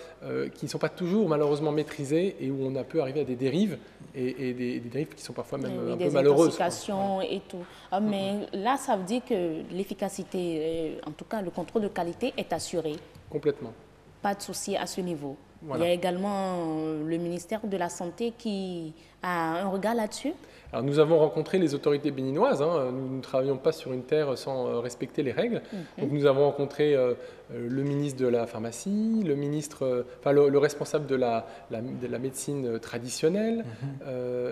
qui ne sont pas toujours malheureusement maîtrisées et où on peut arriver à des dérives, et des dérives qui sont parfois même un peu malheureuses. Des intoxications et tout. Mais là, ça veut dire que l'efficacité, en tout cas le contrôle de qualité est assuré. Complètement. Pas de souci à ce niveau. Voilà. Il y a également le ministère de la Santé qui a un regard là-dessus. Alors, nous avons rencontré les autorités béninoises. Nous ne travaillons pas sur une terre sans respecter les règles. Donc, nous avons rencontré le ministre de la pharmacie, le responsable de la médecine traditionnelle,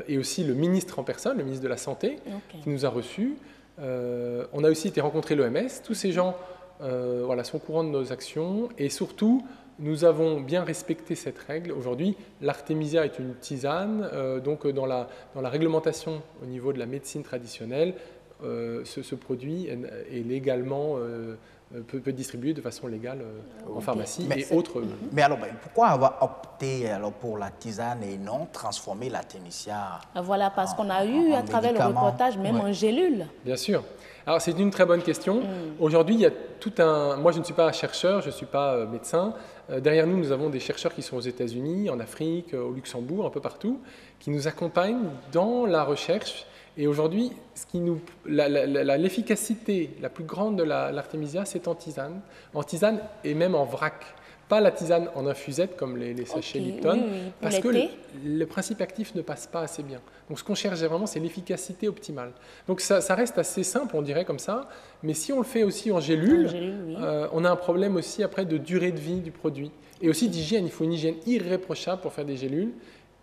et aussi le ministre en personne, le ministre de la Santé, qui nous a reçus. On a aussi été rencontrer l'OMS. Tous ces gens sont au courant de nos actions, et surtout, nous avons bien respecté cette règle. Aujourd'hui, l'artémisia est une tisane, donc dans la réglementation au niveau de la médecine traditionnelle, ce produit est légalement, peut être distribué de façon légale en pharmacie et autres. Mais alors, pourquoi avoir opté pour la tisane et non transformer l'artémisia? Voilà, parce qu'on a eu à travers le reportage même en gélule. Bien sûr. Alors, c'est une très bonne question. Aujourd'hui, il y a tout un... Moi, je ne suis pas chercheur, je ne suis pas médecin. Derrière nous, nous avons des chercheurs qui sont aux États-Unis, en Afrique, au Luxembourg, un peu partout, qui nous accompagnent dans la recherche. Et aujourd'hui, l'efficacité la plus grande de l'artémisia, c'est en tisane et même en vrac. Pas la tisane en infusette comme les sachets Lipton, parce que le principe actif ne passe pas assez bien. Donc ce qu'on cherche vraiment, c'est l'efficacité optimale. Donc ça reste assez simple, on dirait comme ça, mais si on le fait aussi en gélule, on a un problème aussi après de durée de vie du produit. Et aussi d'hygiène, il faut une hygiène irréprochable pour faire des gélules.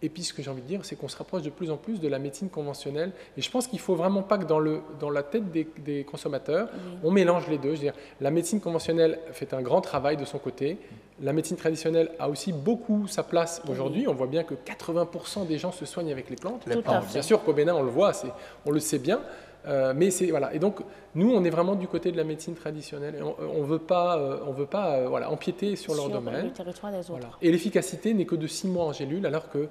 Et puis ce que j'ai envie de dire, c'est qu'on se rapproche de plus en plus de la médecine conventionnelle. Et je pense qu'il ne faut vraiment pas que dans la tête des consommateurs, on mélange les deux. Je veux dire, la médecine conventionnelle fait un grand travail de son côté. La médecine traditionnelle a aussi beaucoup sa place aujourd'hui. On voit bien que 80% des gens se soignent avec les plantes. Bien sûr qu'au Bénin, on le voit, on le sait bien. Mais voilà. Et donc, nous, on est vraiment du côté de la médecine traditionnelle. Et on ne veut pas empiéter sur leur domaine. Le territoire des autres. Voilà. Et l'efficacité n'est que de 6 mois en gélule, alors que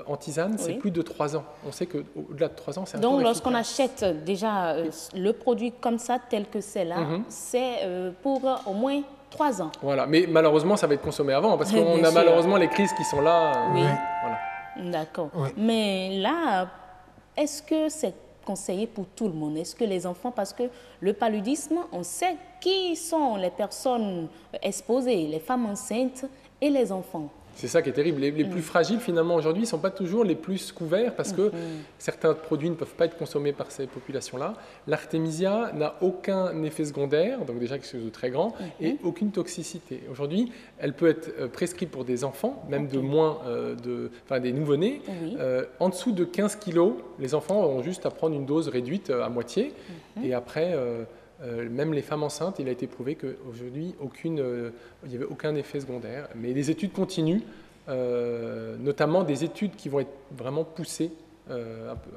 en tisane, c'est plus de 3 ans. On sait qu'au-delà de 3 ans, c'est un Donc, lorsqu'on achète déjà le produit comme ça, tel que c'est là, c'est pour au moins 3 ans. Voilà. Mais malheureusement, ça va être consommé avant, parce qu'on a malheureusement les crises qui sont là. Voilà. D'accord. Oui. Mais là, est-ce que c'est conseillé pour tout le monde? Est-ce que les enfants, parce que le paludisme, on sait qui sont les personnes exposées, les femmes enceintes et les enfants. C'est ça qui est terrible. Les plus fragiles, finalement, aujourd'hui, ne sont pas toujours les plus couverts parce que certains produits ne peuvent pas être consommés par ces populations-là. L'artémisia n'a aucun effet secondaire, donc déjà quelque chose de très grand, et aucune toxicité. Aujourd'hui, elle peut être prescrite pour des enfants, même de moins des nouveau-nés. En dessous de 15 kilos, les enfants ont juste à prendre une dose réduite à moitié. Et après... même les femmes enceintes, il a été prouvé qu'aujourd'hui, il n'y avait aucun effet secondaire. Mais les études continuent, notamment des études qui vont être vraiment poussées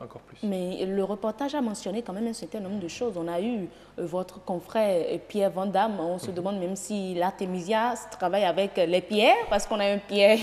encore plus. Mais le reportage a mentionné quand même un certain nombre de choses. On a eu votre confrère Pierre Van Damme. On se demande même si l'artémisia travaille avec les pierres, parce qu'on a un Pierre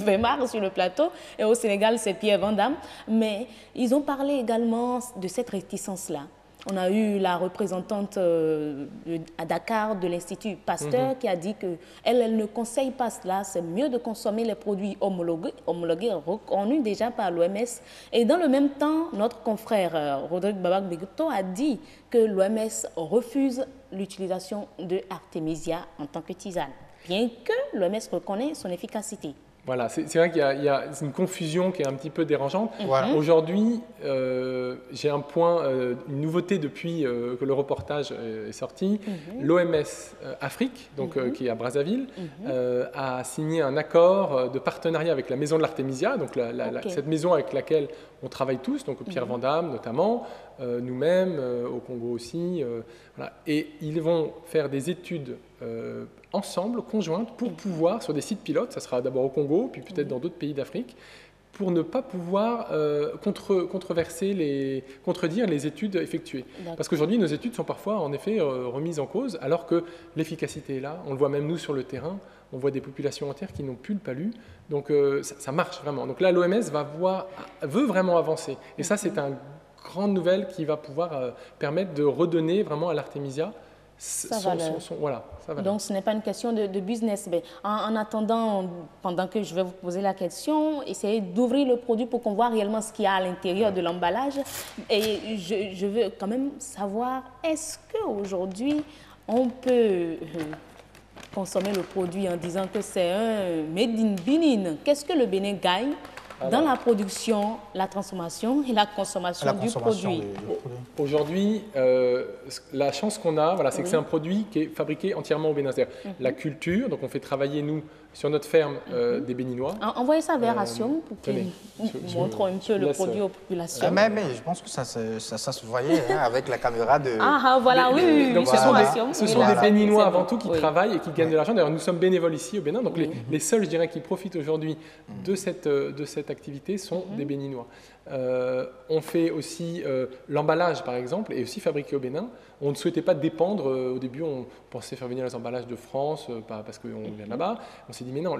Weimar sur le plateau. Et au Sénégal, c'est Pierre Van Damme. Mais ils ont parlé également de cette réticence-là. On a eu la représentante à Dakar de l'Institut Pasteur qui a dit qu'elle ne conseille pas cela. C'est mieux de consommer les produits homologués, reconnus déjà par l'OMS. Et dans le même temps, notre confrère Rodrigue Babak-Beguto a dit que l'OMS refuse l'utilisation de Artemisia en tant que tisane, bien que l'OMS reconnaît son efficacité. Voilà, c'est vrai qu'il y a une confusion qui est un petit peu dérangeante. Voilà. Aujourd'hui, j'ai un point, une nouveauté depuis que le reportage est sorti. L'OMS Afrique, donc, qui est à Brazzaville, a signé un accord de partenariat avec la Maison de l'Artemisia, donc cette maison avec laquelle on travaille tous, donc Pierre Vandamme notamment, nous-mêmes, au Congo aussi. Voilà. Et ils vont faire des études ensemble, conjointes, pour pouvoir, sur des sites pilotes, ça sera d'abord au Congo, puis peut-être dans d'autres pays d'Afrique, pour ne pas pouvoir contredire les études effectuées. Parce qu'aujourd'hui, nos études sont parfois, en effet, remises en cause, alors que l'efficacité est là. On le voit même nous sur le terrain, on voit des populations entières qui n'ont plus le palu. Donc ça marche vraiment. Donc là, l'OMS veut vraiment avancer. Et ça, c'est une grande nouvelle qui va pouvoir permettre de redonner vraiment à l'Artemisia voilà, ça va. Donc, ce n'est pas une question de business. Mais en attendant, pendant que je vais vous poser la question, essayez d'ouvrir le produit pour qu'on voit réellement ce qu'il y a à l'intérieur de l'emballage. Et je veux quand même savoir, est-ce qu'aujourd'hui, on peut consommer le produit en disant que c'est un made in Benin? Qu'est-ce que le Bénin gagne dans la production, la transformation et la consommation du produit? Aujourd'hui, la chance qu'on a, voilà, c'est que c'est un produit qui est fabriqué entièrement au Bénin. C'est-à-dire la culture, donc on fait travailler, nous, sur notre ferme, des Béninois. Envoyez ça vers Ration pour qu'il montre un peu le produit aux populations. Mais je pense que ça se voyait avec la caméra de... Voilà, oui. Donc ce sont des Béninois avant tout qui travaillent et qui gagnent de l'argent. D'ailleurs, nous sommes bénévoles ici au Bénin. Donc les seuls, je dirais, qui profitent aujourd'hui de cette activité sont des Béninois. On fait aussi l'emballage, par exemple, est aussi fabriqué au Bénin. On ne souhaitait pas dépendre. Au début, on pensait faire venir les emballages de France, parce qu'on vient là-bas. On s'est dit, mais non,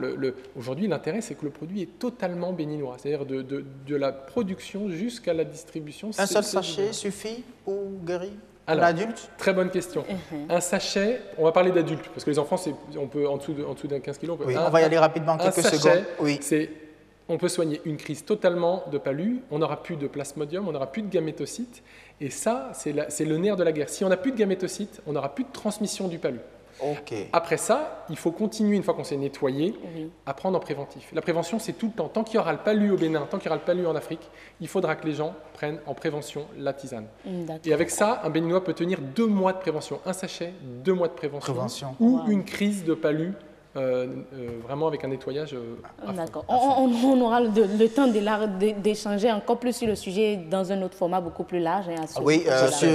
aujourd'hui, l'intérêt, c'est que le produit est totalement béninois. C'est-à-dire de la production jusqu'à la distribution. Un seul sachet suffit pour guérir un adulte? Très bonne question. Un sachet, on va parler d'adultes, parce que les enfants, on peut en dessous d'un 15 kg. On va y aller rapidement, quelques secondes. On peut soigner une crise totalement de palu, on n'aura plus de plasmodium, on n'aura plus de gamétocytes. Et ça, c'est le nerf de la guerre. Si on n'a plus de gamétocytes, on n'aura plus de transmission du palu. Après ça, il faut continuer, une fois qu'on s'est nettoyé, à prendre en préventif. La prévention, c'est tout le temps. Tant qu'il y aura le palu au Bénin, tant qu'il y aura le palu en Afrique, il faudra que les gens prennent en prévention la tisane. Et avec ça, un Béninois peut tenir 2 mois de prévention. Un sachet, 2 mois de prévention. Ou une crise de palu. Vraiment avec un nettoyage D'accord. On aura le temps d'échanger encore plus sur le sujet dans un autre format beaucoup plus large.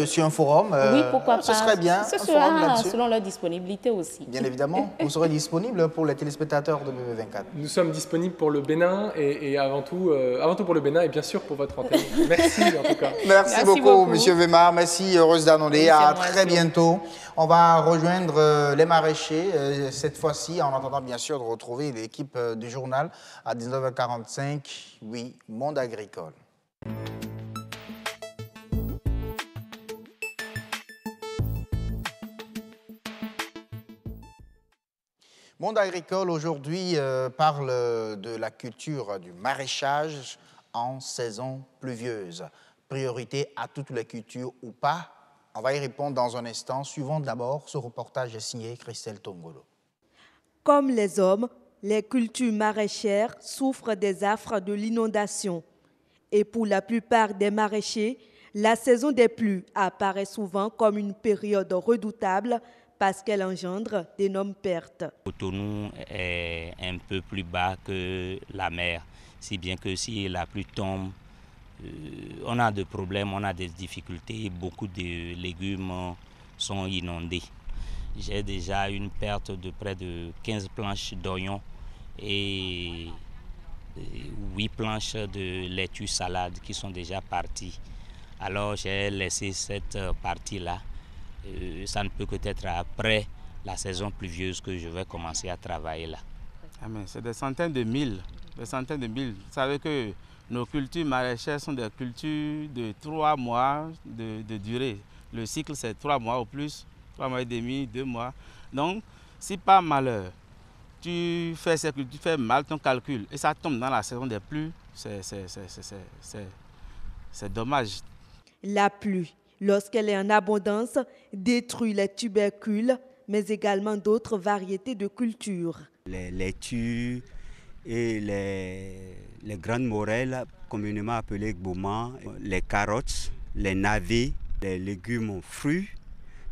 Sur un forum. Oui, pourquoi pas. Ce serait bien. Ce sera selon leur disponibilité aussi. Bien évidemment. Vous serez disponible pour les téléspectateurs de BB24. Nous sommes disponibles pour le Bénin et avant tout pour le Bénin et bien sûr pour votre antenne. Merci en tout cas. Merci beaucoup, Monsieur Wemar. Merci, Rose Danondé. À très bientôt. On va rejoindre les maraîchers cette fois-ci, en attendant bien sûr de retrouver l'équipe du journal à 19h45. Oui, Monde agricole. Monde agricole aujourd'hui parle de la culture du maraîchage en saison pluvieuse. Priorité à toutes les cultures ou pas? On va y répondre dans un instant. Suivons d'abord ce reportage signé Christelle Tongolo. Comme les hommes, les cultures maraîchères souffrent des affres de l'inondation. Et pour la plupart des maraîchers, la saison des pluies apparaît souvent comme une période redoutable parce qu'elle engendre d'énormes pertes. Cotonou est un peu plus bas que la mer, si bien que si la pluie tombe, on a des problèmes, on a des difficultés, beaucoup de légumes sont inondés. J'ai déjà une perte de près de 15 planches d'oignons et 8 planches de laitue salade qui sont déjà parties. Alors j'ai laissé cette partie-là. Ça ne peut que être après la saison pluvieuse que je vais commencer à travailler là. C'est des centaines de milles, Vous savez que nos cultures maraîchères sont des cultures de 3 mois de durée. Le cycle, c'est 3 mois au plus, 3 mois et demi, 2 mois. Donc, si par malheur, tu fais mal ton calcul et ça tombe dans la saison des pluies, c'est dommage. La pluie, lorsqu'elle est en abondance, détruit les tubercules, mais également d'autres variétés de cultures. Les laitues et les grandes morelles, communément appelées gboumans, les carottes, les navets, les légumes fruits,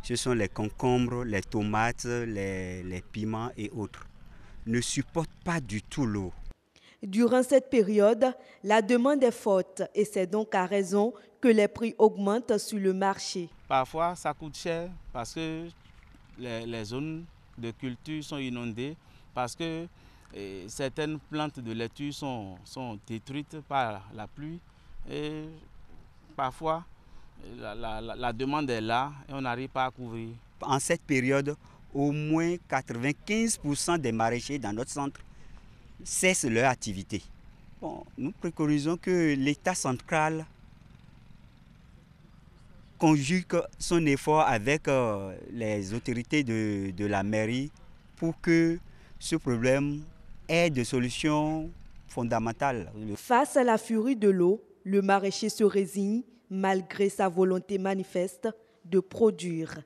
ce sont les concombres, les tomates, les piments et autres, ne supportent pas du tout l'eau. Durant cette période, la demande est forte et c'est donc à raison que les prix augmentent sur le marché. Parfois, ça coûte cher parce que les zones de culture sont inondées, parce que certaines plantes de laitue sont détruites par la pluie. Et parfois, la demande est là et on n'arrive pas à couvrir. En cette période, au moins 95% des maraîchers dans notre centre cessent leur activité. Bon, nous préconisons que l'État central conjugue son effort avec les autorités de la mairie pour que ce problème ait des solutions fondamentales. Face à la furie de l'eau, le maraîcher se résigne malgré sa volonté manifeste de produire.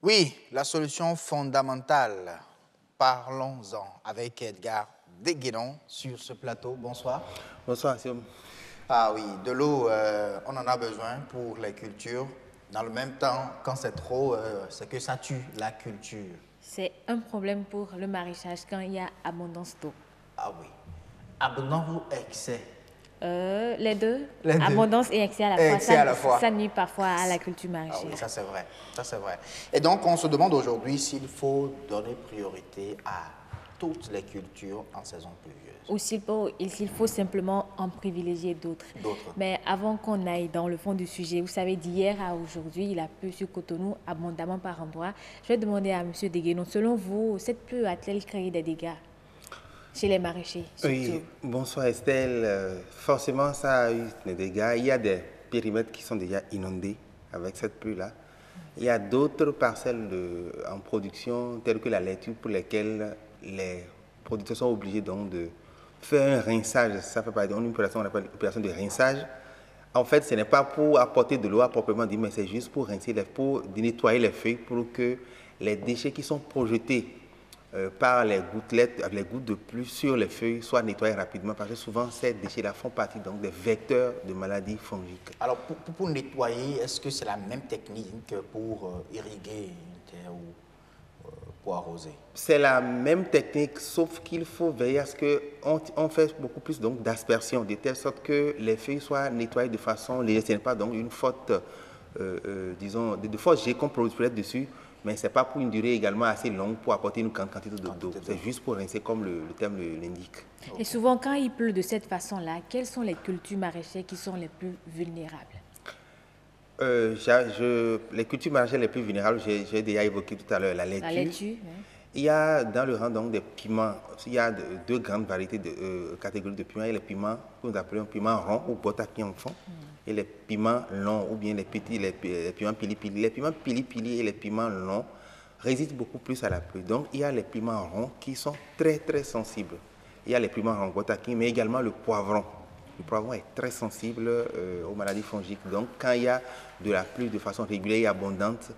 Oui, la solution fondamentale. Parlons-en avec Edgar Deguénon sur ce plateau. Bonsoir. Bonsoir, Siom. Ah oui, de l'eau, on en a besoin pour les cultures. Dans le même temps, quand c'est trop, c'est que ça tue la culture. C'est un problème pour le maraîchage quand il y a abondance d'eau. Ah oui. Abondance ou excès? Les deux. Abondance et excès à la fois. Ça nuit parfois à la culture maraîchère. Ah oui, ça c'est vrai. Ça c'est vrai. Et donc, on se demande aujourd'hui s'il faut donner priorité à toutes les cultures en saison pluvieuse. Ou s'il faut simplement en privilégier d'autres. Mais avant qu'on aille dans le fond du sujet, vous savez, d'hier à aujourd'hui, il a plu sur Cotonou abondamment par endroits. Je vais demander à M. Deguénon, selon vous, cette pluie a-t-elle créé des dégâts chez les maraîchers surtout? Oui, bonsoir Estelle. Forcément, ça a eu des dégâts. Il y a des périmètres qui sont déjà inondés avec cette pluie-là. Il y a d'autres parcelles en production, telles que la laitue, pour lesquelles les producteurs sont obligés donc de faire un rinçage. Ça fait partie d'une opération qu'on appelle l'opération de rinçage. En fait, ce n'est pas pour apporter de l'eau à proprement dit, mais c'est juste pour rincer, pour nettoyer les feuilles, pour que les déchets qui sont projetés par les gouttelettes, avec les gouttes de pluie sur les feuilles, soient nettoyés rapidement, parce que souvent ces déchets-là font partie donc des vecteurs de maladies fongiques. Alors pour nettoyer, est-ce que c'est la même technique que pour irriguer une terre ou pour arroser? C'est la même technique, sauf qu'il faut veiller à ce qu'on fait beaucoup plus d'aspersion, de telle sorte que les feuilles soient nettoyées de façon légère. Ce n'est pas donc une faute, disons, de force jet qu'on produit dessus, mais ce n'est pas pour une durée également assez longue pour apporter une grande quantité d'eau. C'est juste pour rincer comme le terme l'indique. Et souvent, quand il pleut de cette façon-là, quelles sont les cultures maraîchères qui sont les plus vulnérables? Les cultures maraîchères les plus vulnérables, j'ai déjà évoqué tout à l'heure la laitue. La laitue, oui. Il y a dans le rang donc des piments, il y a deux grandes variétés de catégories de piments. Il y a les piments que nous appelons piments ronds ou botaki enfant, et les piments longs ou bien les piments pili-pili. Les piments pili-pili et les piments longs résistent beaucoup plus à la pluie. Donc il y a les piments ronds qui sont très très sensibles. Il y a les piments ronds botaki, mais également le poivron. Le poivron est très sensible aux maladies fongiques. Donc, quand il y a de la pluie de façon régulière et abondante,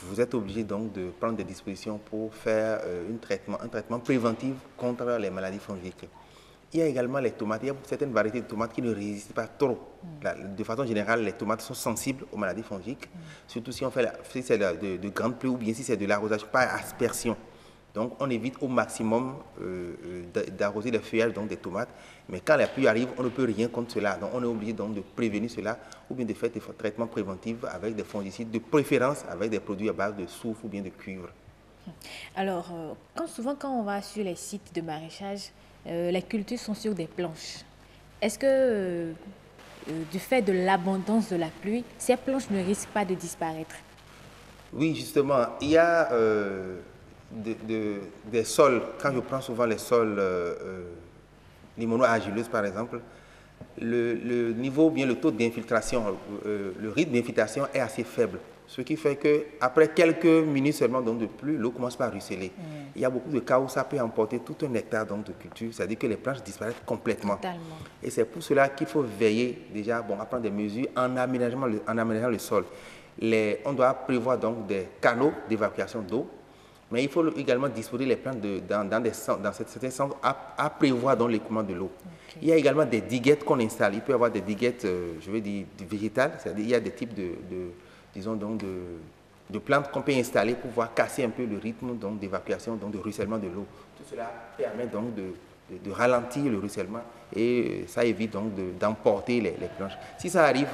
vous êtes obligé donc de prendre des dispositions pour faire un traitement préventif contre les maladies fongiques. Il y a également les tomates. Il y a certaines variétés de tomates qui ne résistent pas trop. De façon générale, les tomates sont sensibles aux maladies fongiques, surtout si c'est de grandes pluies ou bien si c'est de l'arrosage par aspersion. Donc, on évite au maximum d'arroser les feuillages des tomates. Mais quand la pluie arrive, on ne peut rien contre cela. Donc, on est obligé donc de prévenir cela ou bien de faire des traitements préventifs avec des fongicides, de préférence avec des produits à base de soufre ou bien de cuivre. Alors, souvent quand on va sur les sites de maraîchage, les cultures sont sur des planches. Est-ce que, du fait de l'abondance de la pluie, ces planches ne risquent pas de disparaître? Oui, justement. Il y a des sols, quand je prends souvent les sols limono-argileuses par exemple, le niveau, bien le taux d'infiltration, le rythme d'infiltration est assez faible. Ce qui fait qu'après quelques minutes seulement donc de pluie, l'eau commence par ruisseler. Il y a beaucoup de cas où ça peut emporter tout un hectare donc, de culture, c'est-à-dire que les planches disparaissent complètement. Totalement. Et c'est pour cela qu'il faut veiller déjà à prendre des mesures en aménageant le sol. On doit prévoir donc des canaux d'évacuation d'eau, mais il faut également disposer les plantes dans certains centres à prévoir dans l'écoulement de l'eau. Okay. Il y a également des diguettes qu'on installe. Il peut y avoir des diguettes, je veux dire, végétales, c'est-à-dire il y a des types de plantes qu'on peut installer pour pouvoir casser un peu le rythme d'évacuation, de ruissellement de l'eau. Tout cela permet donc de ralentir le ruissellement et ça évite donc d'emporter les planches. Si ça arrive,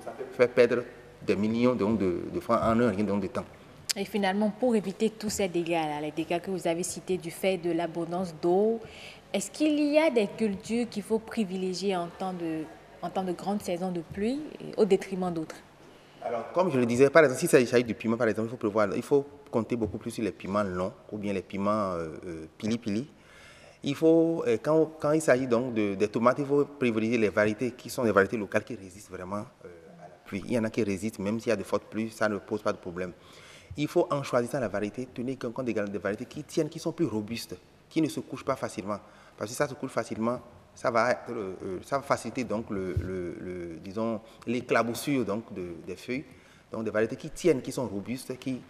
ça peut faire perdre des millions de francs en un rien de temps. Et finalement, pour éviter tous ces dégâts-là, les dégâts que vous avez cités du fait de l'abondance d'eau, est-ce qu'il y a des cultures qu'il faut privilégier en temps de grande saison de pluie au détriment d'autres? Alors, comme je le disais, par exemple, si il s'agit du piment, par exemple, il faut compter beaucoup plus sur les piments longs ou bien les piments pili-pili. Il faut, quand il s'agit donc des tomates, il faut privilégier les variétés qui sont des variétés locales qui résistent vraiment à la pluie. Il y en a qui résistent, même s'il y a de fortes pluies, ça ne pose pas de problème. Il faut, en choisissant la variété, tenir compte des variétés qui tiennent, qui sont plus robustes, qui ne se couchent pas facilement. Parce que si ça se couche facilement, ça va faciliter donc disons, l'éclaboussure donc des feuilles. Donc des variétés qui tiennent, qui sont robustes, qui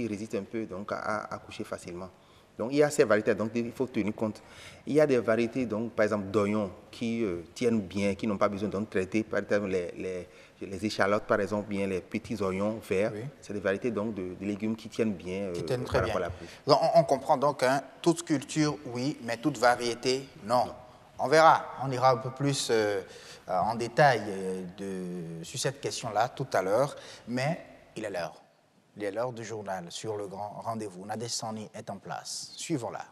résistent un peu donc à coucher facilement. Donc il y a ces variétés donc il faut tenir compte. Il y a des variétés donc par exemple d'oignons qui tiennent bien, qui n'ont pas besoin de traiter, par exemple les échalotes par exemple, bien les petits oignons verts. Oui. C'est des variétés donc de légumes qui tiennent bien. Qui tiennent très bien. Donc, on comprend donc toute culture oui, mais toute variété non. On verra, on ira un peu plus en détail sur cette question-là tout à l'heure, mais il est l'heure. Il est l'heure du journal sur le grand rendez-vous. Nadège Sani est en place. Suivons-la.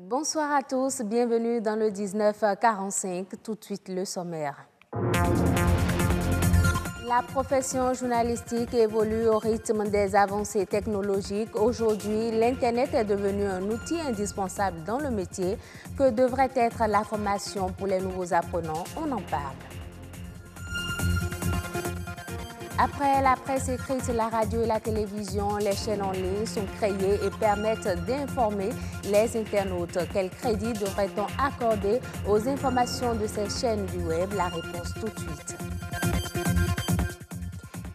Bonsoir à tous, bienvenue dans le 1945, tout de suite le sommaire. La profession journalistique évolue au rythme des avancées technologiques. Aujourd'hui, l'Internet est devenu un outil indispensable dans le métier. Que devrait être la formation pour les nouveaux apprenants? On en parle. Après la presse écrite, la radio et la télévision, les chaînes en ligne sont créées et permettent d'informer les internautes. Quel crédit devrait-on accorder aux informations de ces chaînes du web? La réponse tout de suite.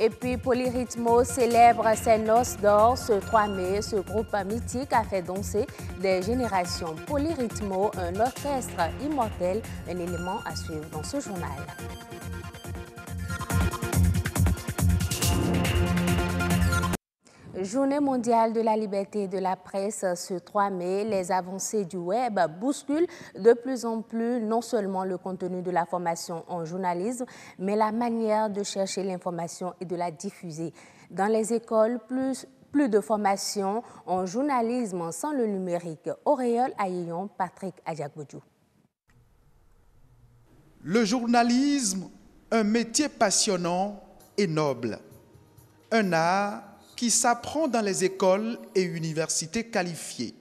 Et puis Polyrythmo célèbre ses noces d'or ce 3 mai. Ce groupe mythique a fait danser des générations. Polyrythmo, un orchestre immortel, un élément à suivre dans ce journal. Journée mondiale de la liberté de la presse ce 3 mai, les avancées du web bousculent de plus en plus non seulement le contenu de la formation en journalisme, mais la manière de chercher l'information et de la diffuser. Dans les écoles, plus de formation en journalisme sans le numérique. Auréole Aïyon, Patrick Adjagbodjou. Le journalisme, un métier passionnant et noble. Un art qui s'apprend dans les écoles et universités qualifiées,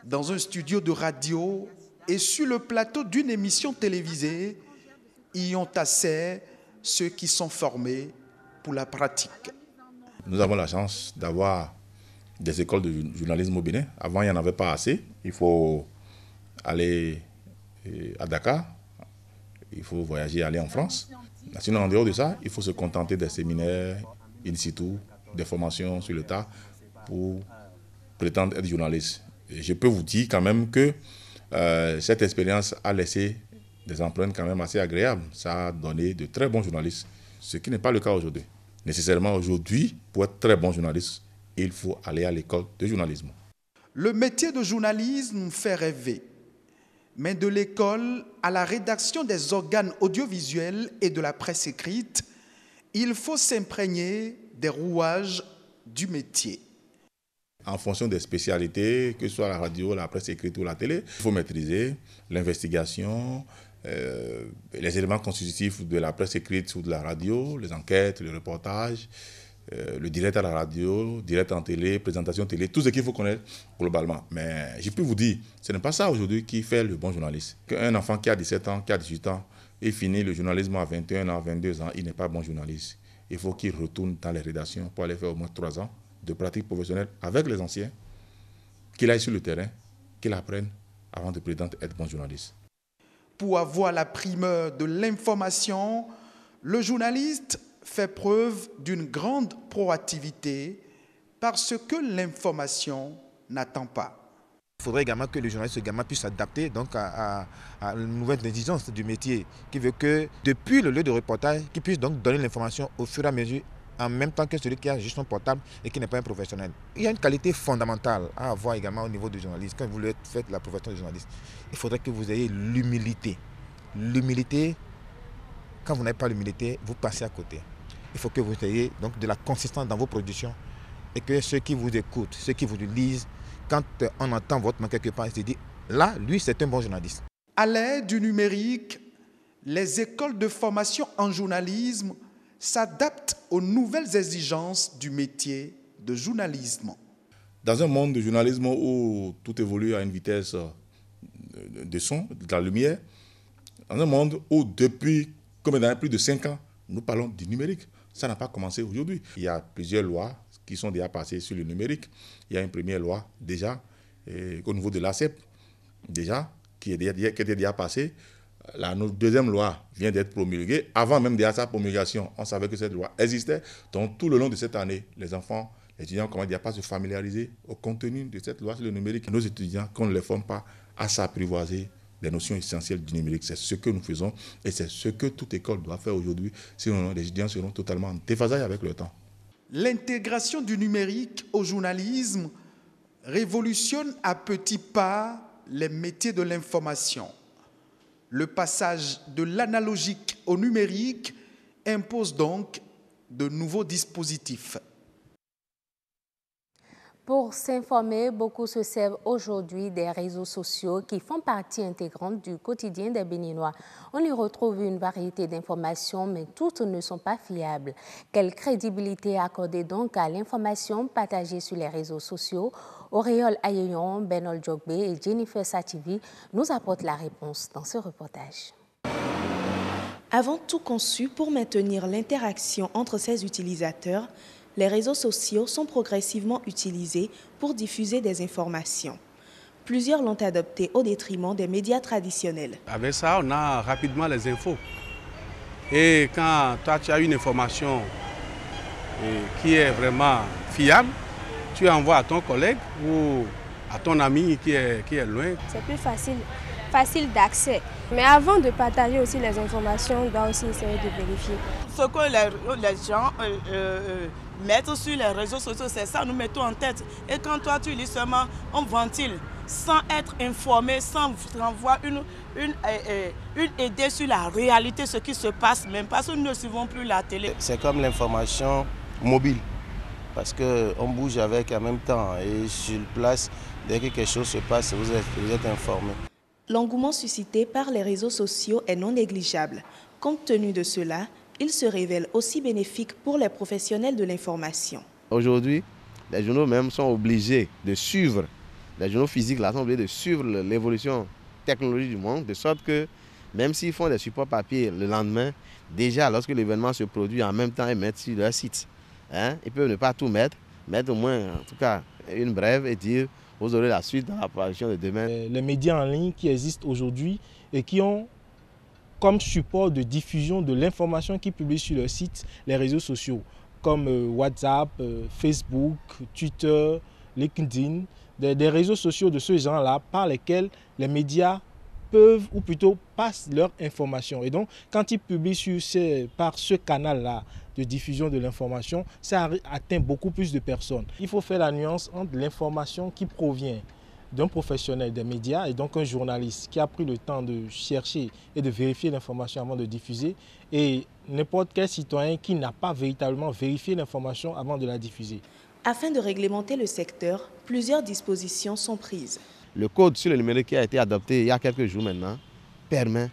dans un studio de radio et sur le plateau d'une émission télévisée, y ont accès ceux qui sont formés pour la pratique. Nous avons la chance d'avoir des écoles de journalisme au Bénin. Avant, il n'y en avait pas assez. Il faut aller à Dakar, il faut voyager, aller en France. Sinon, en dehors de ça, il faut se contenter des séminaires in situ, des formations sur le tas pour prétendre être journaliste. Et je peux vous dire quand même que cette expérience a laissé des empreintes quand même assez agréables. Ça a donné de très bons journalistes, ce qui n'est pas le cas aujourd'hui. Nécessairement aujourd'hui, pour être très bon journaliste, il faut aller à l'école de journalisme. Le métier de journalisme fait rêver, mais de l'école à la rédaction des organes audiovisuels et de la presse écrite, il faut s'imprégner des rouages du métier. En fonction des spécialités, que ce soit la radio, la presse écrite ou la télé, il faut maîtriser l'investigation, les éléments constitutifs de la presse écrite ou de la radio, les enquêtes, les reportages, le direct à la radio, direct en télé, présentation télé, tout ce qu'il faut connaître globalement. Mais je peux vous dire, ce n'est pas ça aujourd'hui qui fait le bon journaliste. Un enfant qui a 17 ans, qui a 18 ans, et finit le journalisme à 21 ans, 22 ans, il n'est pas bon journaliste. Il faut qu'il retourne dans les rédactions pour aller faire au moins 3 ans de pratique professionnelle avec les anciens, qu'il aille sur le terrain, qu'il apprenne avant de prétendre être bon journaliste. Pour avoir la primeur de l'information, le journaliste fait preuve d'une grande proactivité parce que l'information n'attend pas. Il faudrait également que le journaliste également puisse s'adapter donc à une nouvelle exigence du métier, qui veut que depuis le lieu de reportage, qu'il puisse donc donner l'information au fur et à mesure, en même temps que celui qui a juste son portable et qui n'est pas un professionnel. Il y a une qualité fondamentale à avoir également au niveau du journaliste. Quand vous faites la profession de journaliste, il faudrait que vous ayez l'humilité. L'humilité, quand vous n'avez pas l'humilité, vous passez à côté. Il faut que vous ayez donc de la consistance dans vos productions et que ceux qui vous écoutent, ceux qui vous lisent, quand on entend votre nom quelque part, il se dit, là, lui, c'est un bon journaliste. À l'ère du numérique, les écoles de formation en journalisme s'adaptent aux nouvelles exigences du métier de journalisme. Dans un monde de journalisme où tout évolue à une vitesse de son, de la lumière, dans un monde où depuis plus de 5 ans, nous parlons du numérique. Ça n'a pas commencé aujourd'hui. Il y a plusieurs lois qui sont déjà passées sur le numérique. Il y a une première loi déjà au niveau de l'ACEP, déjà, qui était déjà passée. La deuxième loi vient d'être promulguée. Avant même déjà sa promulgation, on savait que cette loi existait. Donc tout le long de cette année, les enfants, les étudiants commencent déjà à se familiariser au contenu de cette loi sur le numérique. Nos étudiants, qu'on ne les forme pas à s'apprivoiser les notions essentielles du numérique. C'est ce que nous faisons et c'est ce que toute école doit faire aujourd'hui. Sinon, les étudiants seront totalement en déphasage avec le temps. L'intégration du numérique au journalisme révolutionne à petits pas les métiers de l'information. Le passage de l'analogique au numérique impose donc de nouveaux dispositifs. Pour s'informer, beaucoup se servent aujourd'hui des réseaux sociaux qui font partie intégrante du quotidien des Béninois. On y retrouve une variété d'informations, mais toutes ne sont pas fiables. Quelle crédibilité accorder donc à l'information partagée sur les réseaux sociaux? Auréole Ayeyon, Benol Djogbe et Jennifer Sativi nous apportent la réponse dans ce reportage. Avant tout conçu pour maintenir l'interaction entre ses utilisateurs, les réseaux sociaux sont progressivement utilisés pour diffuser des informations. Plusieurs l'ont adopté au détriment des médias traditionnels. Avec ça, on a rapidement les infos. Et quand toi, tu as une information qui est vraiment fiable, tu envoies à ton collègue ou à ton ami qui est loin. C'est plus facile d'accès. Mais avant de partager aussi les informations, on doit aussi essayer de vérifier. Ce que les gens mettent sur les réseaux sociaux, c'est ça, nous mettons en tête. Et quand toi tu lis seulement, on ventile, sans être informé, sans avoir une idée sur la réalité, ce qui se passe, même parce que nous ne suivons plus la télé. C'est comme l'information mobile, parce qu'on bouge avec en même temps. Et sur place, dès que quelque chose se passe, vous êtes informé. L'engouement suscité par les réseaux sociaux est non négligeable. Compte tenu de cela, il se révèle aussi bénéfique pour les professionnels de l'information. Aujourd'hui, les journaux même sont obligés de suivre, les journaux physiques là, sont obligés de suivre l'évolution technologique du monde, de sorte que même s'ils font des supports papier le lendemain, déjà lorsque l'événement se produit, en même temps ils mettent sur leur site. Ils peuvent ne pas tout mettre au moins en tout cas une brève et dire vous aurez la suite dans la parution de demain. Les médias en ligne qui existent aujourd'hui et qui ont comme support de diffusion de l'information qu'ils publient sur leur site les réseaux sociaux, comme WhatsApp, Facebook, Twitter, LinkedIn, des réseaux sociaux de ce genre-là par lesquels les médias peuvent ou plutôt passent leur information. Et donc, quand ils publient par ce canal-là de diffusion de l'information, ça atteint beaucoup plus de personnes. Il faut faire la nuance entre l'information qui provient d'un professionnel des médias et donc un journaliste qui a pris le temps de chercher et de vérifier l'information avant de diffuser et n'importe quel citoyen qui n'a pas véritablement vérifié l'information avant de la diffuser. Afin de réglementer le secteur, plusieurs dispositions sont prises. Le code sur le numérique qui a été adopté il y a quelques jours maintenant permet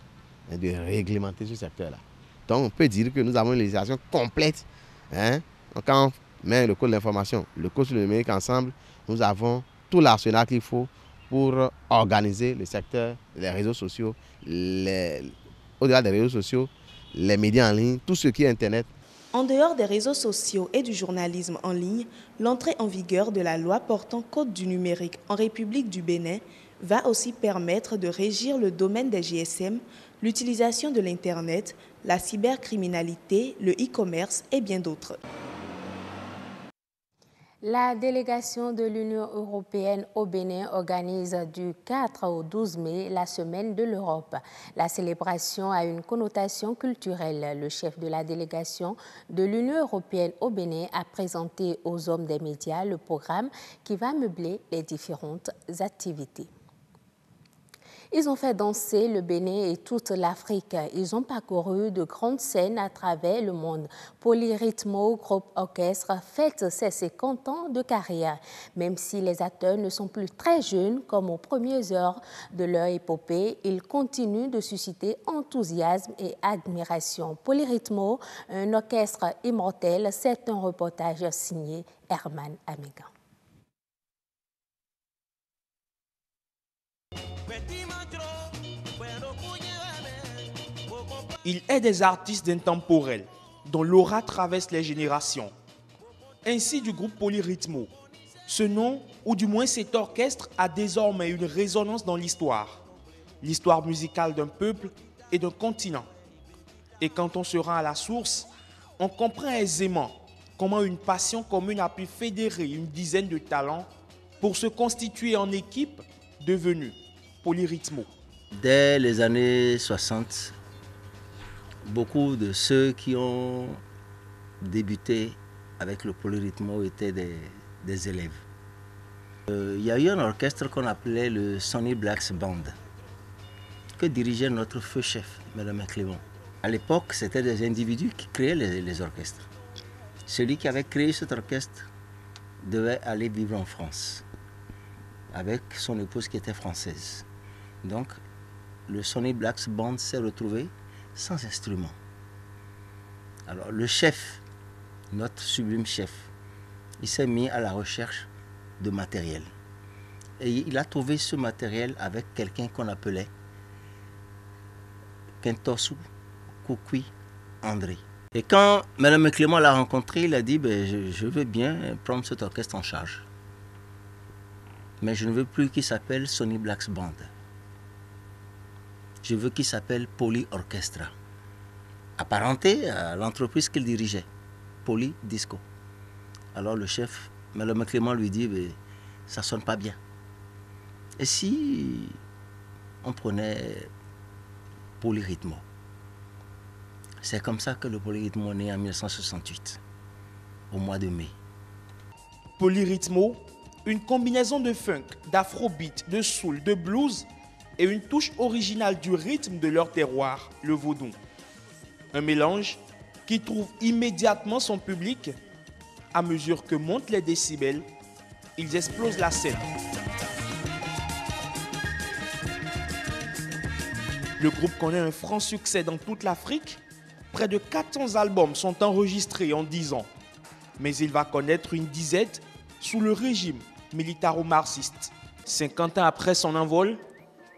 de réglementer ce secteur-là. Donc on peut dire que nous avons une législation complète. Hein? Quand on met le code de l'information, le code sur le numérique ensemble, nous avons tout l'arsenal qu'il faut pour organiser le secteur, les réseaux sociaux, au-delà des réseaux sociaux, les médias en ligne, tout ce qui est Internet. En dehors des réseaux sociaux et du journalisme en ligne, l'entrée en vigueur de la loi portant code du numérique en République du Bénin va aussi permettre de régir le domaine des GSM, l'utilisation de l'Internet, la cybercriminalité, le e-commerce et bien d'autres. La délégation de l'Union européenne au Bénin organise du 4 au 12 mai la Semaine de l'Europe. La célébration a une connotation culturelle. Le chef de la délégation de l'Union européenne au Bénin a présenté aux hommes des médias le programme qui va meubler les différentes activités. Ils ont fait danser le Bénin et toute l'Afrique. Ils ont parcouru de grandes scènes à travers le monde. Polyrhythmo, groupe orchestre, fête ses 50 ans de carrière. Même si les acteurs ne sont plus très jeunes, comme aux premières heures de leur épopée, ils continuent de susciter enthousiasme et admiration. Polyrhythmo, un orchestre immortel, c'est un reportage signé Herman Amégan. Il est des artistes intemporels, dont l'aura traverse les générations. Ainsi du groupe Polyrhythmo. Ce nom, ou du moins cet orchestre, a désormais une résonance dans l'histoire. L'histoire musicale d'un peuple et d'un continent. Et quand on se rend à la source, on comprend aisément comment une passion commune a pu fédérer une dizaine de talents pour se constituer en équipe devenue Polyrhythmo. Dès les années 60, beaucoup de ceux qui ont débuté avec le Polyrhythmo étaient des élèves. Il y a eu un orchestre qu'on appelait le Sonny Blacks Band, que dirigeait notre feu chef, Mme Clément. À l'époque, c'était des individus qui créaient les orchestres. Celui qui avait créé cet orchestre devait aller vivre en France, avec son épouse qui était française. Donc, le Sonny Blacks Band s'est retrouvé sans instrument. Alors le chef, notre sublime chef, il s'est mis à la recherche de matériel. Et il a trouvé ce matériel avec quelqu'un qu'on appelait Kentosu Kukui André. Et quand Mme Clément l'a rencontré, il a dit je veux bien prendre cet orchestre en charge. Mais je ne veux plus qu'il s'appelle Sonny Blacks Band. Je veux qu'il s'appelle Poly Orchestra, apparenté à l'entreprise qu'il dirigeait, Poly Disco. Alors le chef, Mme Clément, lui dit ça ne sonne pas bien. Et si on prenait Polyrhythmo? C'est comme ça que le Polyrhythmo est né en 1968, au mois de mai. Polyrhythmo, une combinaison de funk, d'afrobeat, de soul, de blues et une touche originale du rythme de leur terroir, le vaudou. Un mélange qui trouve immédiatement son public. À mesure que montent les décibels, ils explosent la scène. Le groupe connaît un franc succès dans toute l'Afrique. Près de 400 albums sont enregistrés en 10 ans. Mais il va connaître une disette sous le régime militaro-marxiste. 50 ans après son envol,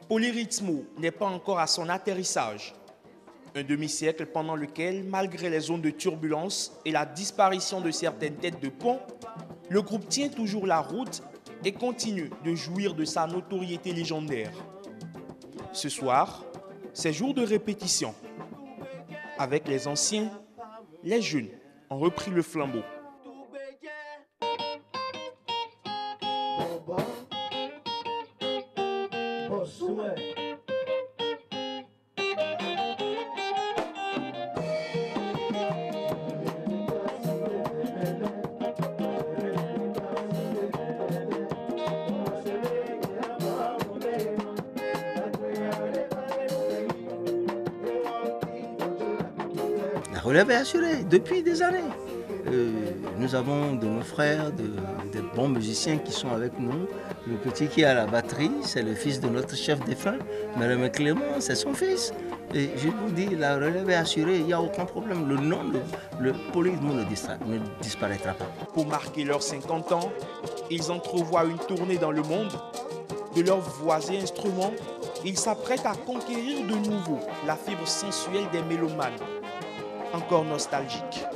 Polyrhythmo n'est pas encore à son atterrissage. Un demi-siècle pendant lequel, malgré les zones de turbulence et la disparition de certaines têtes de pont, le groupe tient toujours la route et continue de jouir de sa notoriété légendaire. Ce soir, c'est jour de répétition. Avec les anciens, les jeunes ont repris le flambeau. La relève est assurée depuis des années. Nous avons de nos frères, des bons musiciens qui sont avec nous. Le petit qui est à la batterie, c'est le fils de notre chef défunt, Mme Clément, c'est son fils. Et je vous dis, la relève est assurée, il n'y a aucun problème. Le nom, le paludisme ne disparaîtra pas. Pour marquer leurs 50 ans, ils entrevoient une tournée dans le monde. De leurs voix et instruments, ils s'apprêtent à conquérir de nouveau la fibre sensuelle des mélomanes, encore nostalgiques.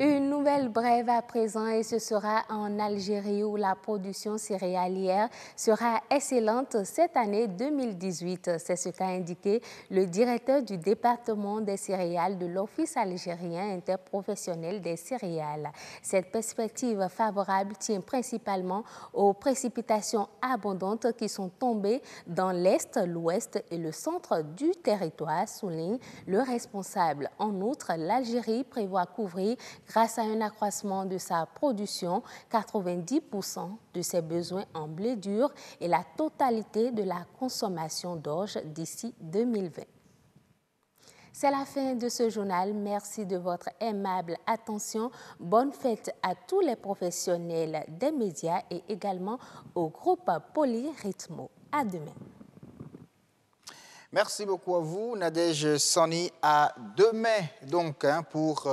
Une nouvelle brève à présent et ce sera en Algérie où la production céréalière sera excellente cette année 2018. C'est ce qu'a indiqué le directeur du département des céréales de l'Office algérien interprofessionnel des céréales. Cette perspective favorable tient principalement aux précipitations abondantes qui sont tombées dans l'Est, l'Ouest et le centre du territoire, souligne le responsable. En outre, l'Algérie prévoit couvrir grâce à un accroissement de sa production, 90% de ses besoins en blé dur et la totalité de la consommation d'orge d'ici 2020. C'est la fin de ce journal. Merci de votre aimable attention. Bonne fête à tous les professionnels des médias et également au groupe Polyrythmo. À demain. Merci beaucoup à vous, Nadège Sani. À demain, donc, pour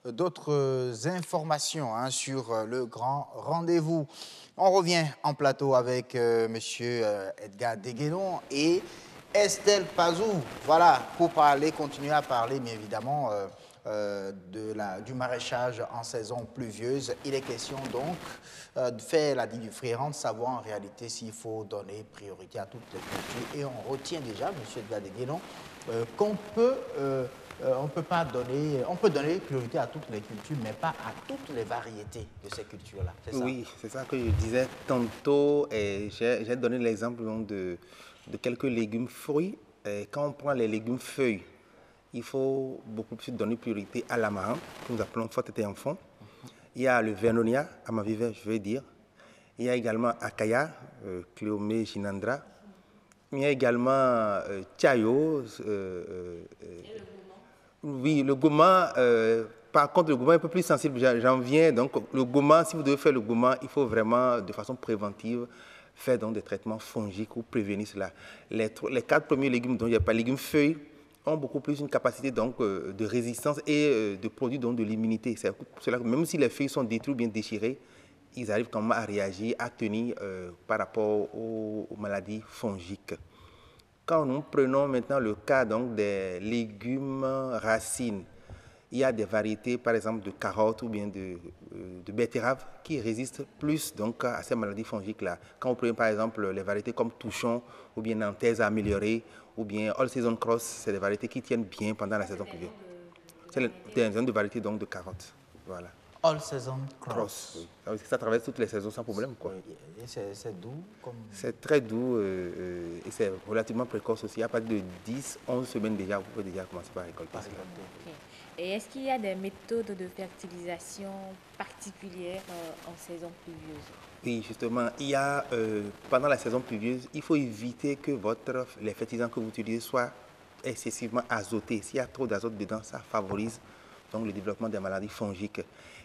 d'autres informations sur le grand rendez-vous. On revient en plateau avec M. Edgar Deguelon et Estelle Pazou. Voilà, pour continuer à parler, bien évidemment, du maraîchage en saison pluvieuse. Il est question donc de faire la différence, savoir en réalité s'il faut donner priorité à toutes les cultures. Et on retient déjà, M. Edgar Deguelon, qu'on peut, on peut donner priorité à toutes les cultures, mais pas à toutes les variétés de ces cultures-là. Oui, c'est ça que je disais tantôt. J'ai donné l'exemple de quelques légumes fruits. Quand on prend les légumes feuilles, il faut beaucoup plus donner priorité à l'amaranth, que nous appelons forte et enfant. Il y a le vernonia, Amaviver, je veux dire. Il y a également Akaya, Cléomée Ginandra. Il y a également Tchayo. Oui, le goma, par contre, le goma est un peu plus sensible, j'en viens. Donc, le goma, si vous devez faire le goma, il faut vraiment, de façon préventive, faire donc des traitements fongiques pour prévenir cela. Les 4 premiers légumes, dont il n'y a pas légumes feuilles, ont beaucoup plus une capacité donc, de résistance et de produire donc de l'immunité. C'est cela que même si les feuilles sont détruites ou bien déchirées, ils arrivent quand même à réagir, à tenir par rapport aux maladies fongiques. Quand nous prenons maintenant le cas donc, des légumes racines, il y a des variétés, par exemple, de carottes ou bien de betteraves qui résistent plus donc, à ces maladies fongiques-là. Quand on prend par exemple les variétés comme Touchon ou bien Nantaise améliorée ou bien All Season Cross, c'est des variétés qui tiennent bien pendant la saison pluvieuse. C'est des de variétés donc, de carottes. Voilà. All Season Cross. Oui. Ça traverse toutes les saisons sans problème. C'est doux comme... C'est très doux et c'est relativement précoce aussi. À partir de 10-11 semaines déjà, vous pouvez déjà commencer par récolter. Et est-ce qu'il y a des méthodes de fertilisation particulières en saison pluvieuse? Oui, justement, il y a, pendant la saison pluvieuse, il faut éviter que les fertilisants que vous utilisez soient excessivement azotés. S'il y a trop d'azote dedans, ça favorise donc, le développement des maladies fongiques.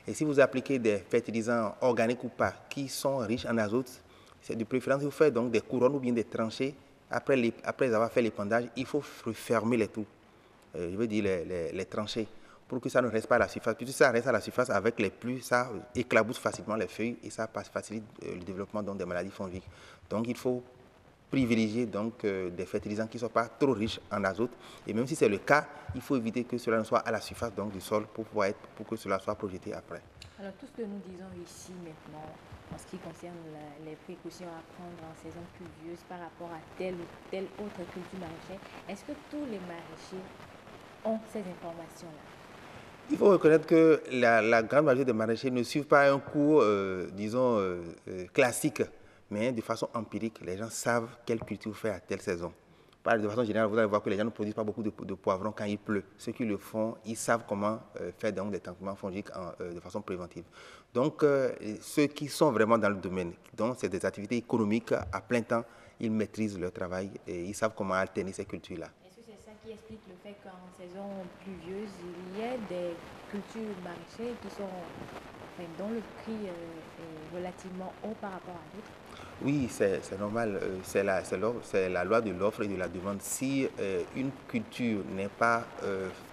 Et si vous appliquez des fertilisants organiques ou pas, qui sont riches en azote, c'est de préférence que vous faites donc des couronnes ou bien des tranchées. Après avoir fait l'épandage, il faut refermer les trous, je veux dire les tranchées, pour que ça ne reste pas à la surface. Puis si ça reste à la surface avec les pluies, ça éclabousse facilement les feuilles et ça facilite le développement donc, des maladies fongiques. Donc il faut privilégier donc, des fertilisants qui ne sont pas trop riches en azote. Et même si c'est le cas, il faut éviter que cela ne soit à la surface donc, du sol pour que cela soit projeté après. Alors tout ce que nous disons ici maintenant, en ce qui concerne les précautions à prendre en saison pluvieuse par rapport à telle ou telle autre culture maraîchère, est-ce que tous les maraîchers ont ces informations-là? Il faut reconnaître que la grande majorité des maraîchers ne suivent pas un cours, classique, mais de façon empirique. Les gens savent quelle culture faire à telle saison. De façon générale, vous allez voir que les gens ne produisent pas beaucoup de poivrons quand il pleut. Ceux qui le font, ils savent comment faire donc, des traitements fongiques de façon préventive. Donc, ceux qui sont vraiment dans le domaine, donc c'est des activités économiques à plein temps, ils maîtrisent leur travail et ils savent comment alterner ces cultures-là. Est-ce que c'est ça qui explique le fait qu'en saison pluvieuse, il y a des cultures maraîchères qui sont dont le prix est relativement haut par rapport à d'autres? Oui, c'est normal. C'est la loi de l'offre et de la demande. Si une culture n'est pas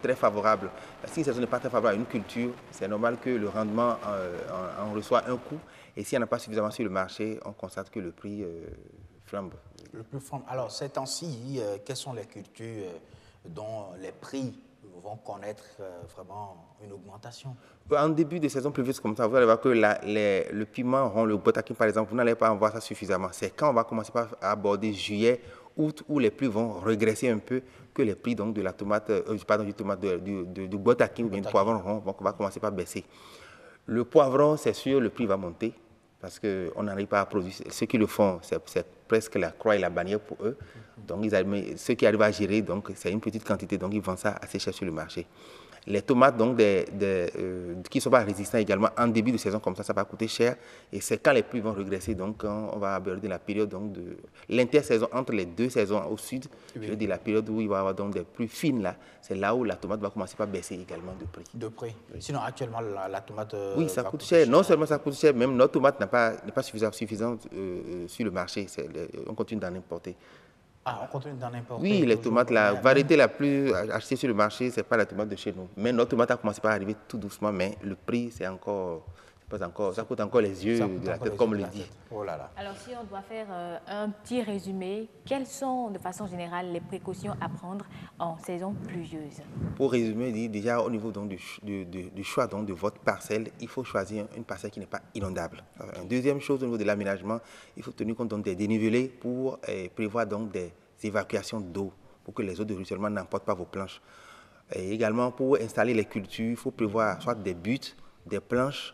très favorable, si une saison n'est pas très favorable à une culture, c'est normal que le rendement en reçoit un coup. Et s'il n'y en a pas suffisamment sur le marché, on constate que le prix flambe. Le plus flambe. Alors, ces temps-ci, quelles sont les cultures dont les prix vont connaître vraiment une augmentation? En début de saison pluvieuse comme ça, vous allez voir que le piment rond, le botakin par exemple, vous n'allez pas en voir ça suffisamment. C'est quand on va commencer par aborder juillet, août, où les prix vont régresser un peu, que les prix donc, de la tomate, du botakin ou bien du poivron rond va commencer par baisser. Le poivron, c'est sûr, le prix va monter parce qu'on n'arrive pas à produire. Ceux qui le font, c'est presque la croix et la bannière pour eux. Donc, ceux qui arrivent à gérer, c'est une petite quantité, donc ils vendent ça assez cher sur le marché. Les tomates donc, qui ne sont pas résistants également, en début de saison comme ça va coûter cher. Et c'est quand les prix vont régresser, donc on va aborder la période donc, de l'intersaison entre les deux saisons au sud. Oui. Je veux dire la période où il va y avoir donc des plus fines là, c'est là où la tomate va commencer par baisser également de prix. De prix. Oui. Sinon actuellement la tomate. Oui, ça coûte cher. Non seulement ça coûte cher, même notre tomate n'est pas suffisante sur le marché. On continue d'en importer. Ah, on continue d'en importer. Oui, les tomates, la variété la plus achetée sur le marché, ce n'est pas la tomate de chez nous. Mais notre tomate a commencé par arriver tout doucement, mais le prix, ça coûte encore les yeux de la tête, comme on le dit. Oh là là. Alors, si on doit faire un petit résumé, quelles sont, de façon générale, les précautions à prendre en saison pluvieuse? Pour résumer, déjà au niveau donc, du choix donc, de votre parcelle, il faut choisir une parcelle qui n'est pas inondable. Une deuxième chose, au niveau de l'aménagement, il faut tenir compte donc, des dénivelés pour prévoir donc, des évacuations d'eau pour que les eaux de ruissellement n'emportent pas vos planches. Et également, pour installer les cultures, il faut prévoir soit des buttes, des planches.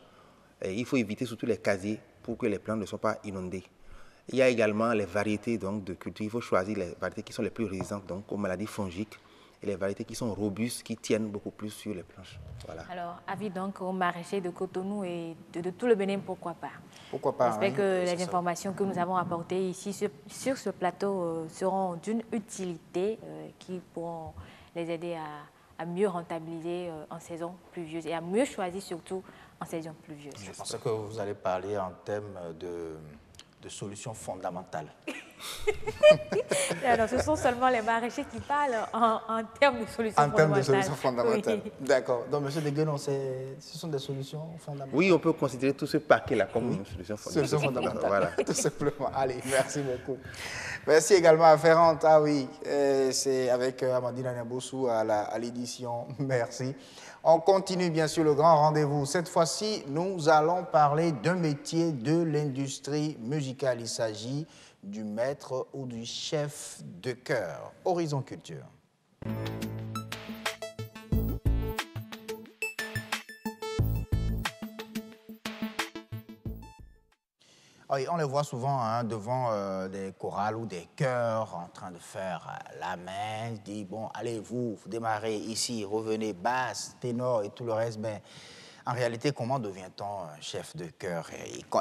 Et il faut éviter surtout les casiers pour que les plantes ne soient pas inondées. Il y a également les variétés donc, de cultures. Il faut choisir les variétés qui sont les plus résistantes donc, aux maladies fongiques et les variétés qui sont robustes, qui tiennent beaucoup plus sur les planches. Voilà. Alors, avis donc aux maraîchers de Cotonou et de tout le Bénin, pourquoi pas? Pourquoi pas? J'espère que les informations que nous avons apportées ici sur ce plateau seront d'une utilité qui pourront les aider à mieux rentabiliser en saison pluvieuse et à mieux choisir surtout en saison pluvieuse. Je pensais que vous allez parler en termes de solutions fondamentales. Alors, ce sont seulement les maraîchers qui parlent en termes de solutions fondamentales. En termes de solutions fondamentales. Oui. D'accord. Donc, M. Deguenon, ce sont des solutions fondamentales. Oui, on peut considérer tout ce paquet-là comme une solution fondamentale. Solution fondamentale, voilà. Tout simplement. Allez, merci beaucoup. Merci également à Ferrand. Ah oui, c'est avec Amandine Anaboussou à l'édition. Merci. On continue bien sûr le grand rendez-vous. Cette fois-ci, nous allons parler d'un métier de l'industrie musicale. Il s'agit du maître ou du chef de chœur. Horizon Culture. Oui, on les voit souvent devant des chorales ou des chœurs en train de faire la main. Ils disent, bon, allez, vous démarrez ici, revenez, basse, ténor et tout le reste. Ben, en réalité, comment devient-on chef de chœur?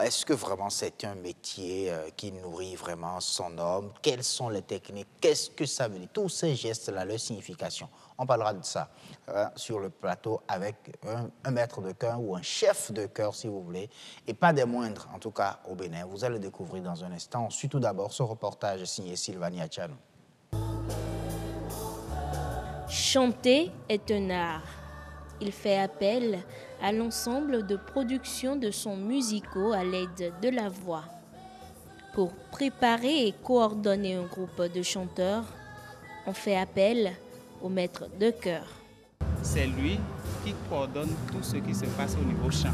Est-ce que vraiment c'est un métier qui nourrit vraiment son homme? Quelles sont les techniques? Qu'est-ce que ça veut dire? Tous ces gestes-là, leur signification. On parlera de ça sur le plateau avec un maître de chœur ou un chef de chœur, si vous voulez, et pas des moindres, en tout cas au Bénin. Vous allez le découvrir dans un instant. On suit tout d'abord ce reportage signé Sylvania Tchanou. Chanter est un art. Il fait appel à l'ensemble de production de sons musicaux à l'aide de la voix. Pour préparer et coordonner un groupe de chanteurs, on fait appel au maître de chœur. C'est lui qui coordonne tout ce qui se passe au niveau chant,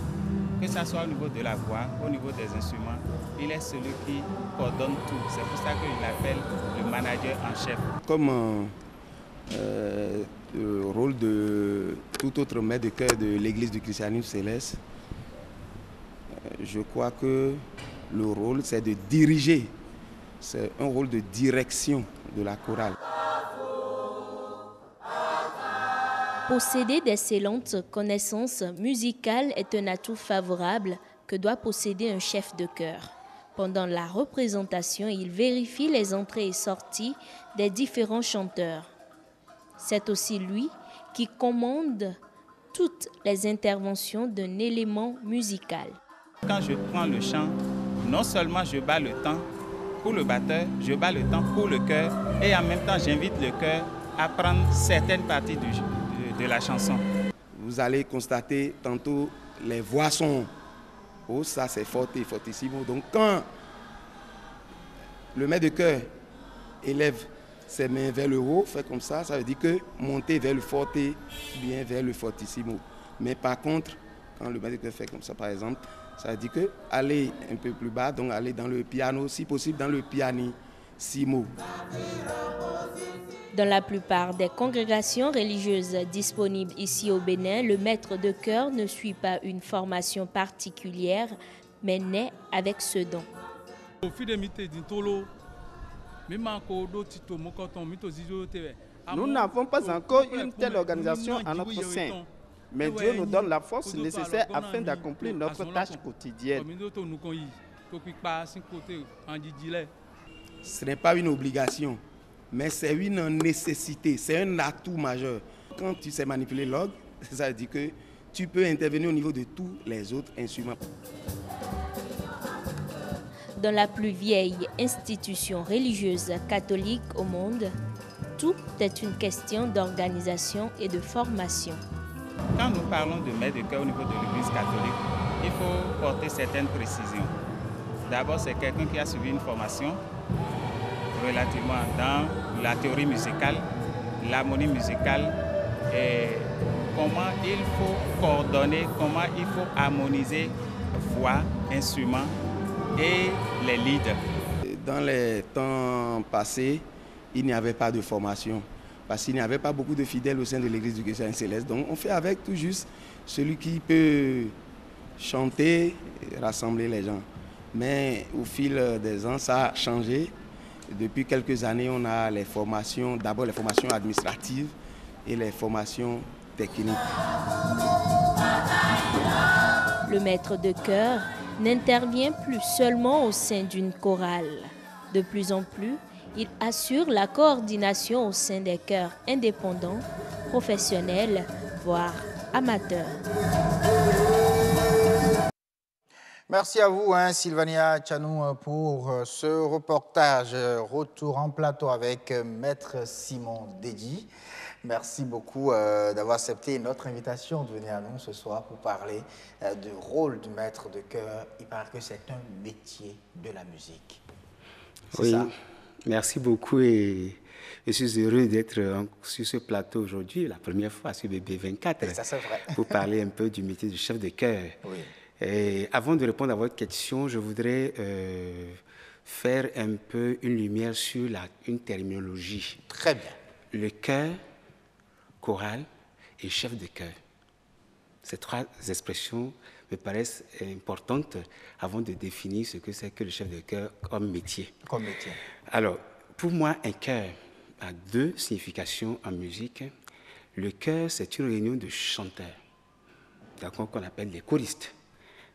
que ce soit au niveau de la voix, au niveau des instruments. Il est celui qui coordonne tout. C'est pour ça que je l'appelle le manager en chef. Comme le rôle de tout autre maître de chœur de l'église du christianisme céleste, je crois que le rôle c'est de diriger. C'est un rôle de direction de la chorale. Posséder d'excellentes connaissances musicales est un atout favorable que doit posséder un chef de chœur. Pendant la représentation, il vérifie les entrées et sorties des différents chanteurs. C'est aussi lui qui commande toutes les interventions d'un élément musical. Quand je prends le chant, non seulement je bats le temps pour le batteur, je bats le temps pour le chœur et en même temps j'invite le chœur à prendre certaines parties de la chanson. Vous allez constater tantôt les voix sont haut, ça c'est forte et fortissimo. Donc quand le maître de chœur élève ses mains vers le haut, fait comme ça veut dire que monter vers le forte, bien vers le fortissimo. Mais par contre, quand le maître de chœur fait comme ça par exemple, ça veut dire que aller un peu plus bas, donc aller dans le piano, si possible dans le pianissimo. Dans la plupart des congrégations religieuses disponibles ici au Bénin, le maître de chœur ne suit pas une formation particulière, mais naît avec ce don. Nous n'avons pas encore une telle organisation à notre sein, mais Dieu nous donne la force nécessaire afin d'accomplir notre tâche quotidienne. Ce n'est pas une obligation, mais c'est une nécessité, c'est un atout majeur. Quand tu sais manipuler l'orgue, ça veut dire que tu peux intervenir au niveau de tous les autres instruments. Dans la plus vieille institution religieuse catholique au monde, tout est une question d'organisation et de formation. Quand nous parlons de maître de chœur au niveau de l'Église catholique, il faut porter certaines précisions. D'abord, c'est quelqu'un qui a suivi une formation relativement dans la théorie musicale, l'harmonie musicale, et comment il faut coordonner, comment il faut harmoniser voix, instruments et les leads. Dans les temps passés, il n'y avait pas de formation parce qu'il n'y avait pas beaucoup de fidèles au sein de l'Église du Christ céleste. Donc on fait avec tout juste celui qui peut chanter et rassembler les gens. Mais au fil des ans, ça a changé. Depuis quelques années, on a les formations, d'abord les formations administratives et les formations techniques. Le maître de chœur n'intervient plus seulement au sein d'une chorale. De plus en plus, il assure la coordination au sein des chœurs indépendants, professionnels, voire amateurs. Merci à vous, Sylvania Tchanou, pour ce reportage. Retour en plateau avec Maître Simon Dédi. Merci beaucoup d'avoir accepté notre invitation de venir à nous ce soir pour parler du rôle du maître de chœur. Il paraît que c'est un métier de la musique. Oui, ça? Merci beaucoup et je suis heureux d'être sur ce plateau aujourd'hui, la première fois sur BB24, ça, c'est vrai. pour parler un peu du métier de chef de chœur. Oui. Et avant de répondre à votre question, je voudrais faire un peu une lumière sur une terminologie. Très bien. Le chœur, chorale et chef de chœur. Ces trois expressions me paraissent importantes avant de définir ce que c'est que le chef de chœur comme métier. Comme métier. Alors, pour moi, un chœur a deux significations en musique. Le chœur, c'est une réunion de chanteurs, d'accord, qu'on appelle les choristes,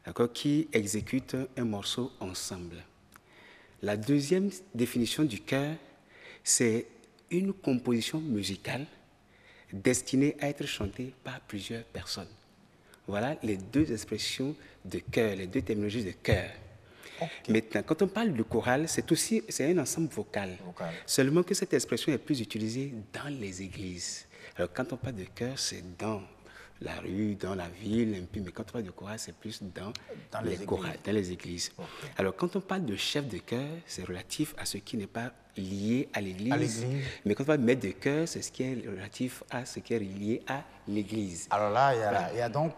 d'accord, qui exécutent un morceau ensemble. La deuxième définition du chœur, c'est une composition musicale destinée à être chantée par plusieurs personnes. Voilà les deux expressions de chœur, les deux terminologies de chœur. Okay. Maintenant, quand on parle de chorale, c'est un ensemble vocal. Seulement que cette expression est plus utilisée dans les églises. Alors, quand on parle de chœur, c'est dans la rue, dans la ville, un peu, mais quand on parle de chorale, c'est plus dans les chorales, dans les églises. Okay. Alors, quand on parle de chef de chœur, c'est relatif à ce qui n'est pas lié à l'église. Mais quand on parle de maître de chœur, c'est ce qui est relatif à ce qui est lié à l'église. Alors là, il y a donc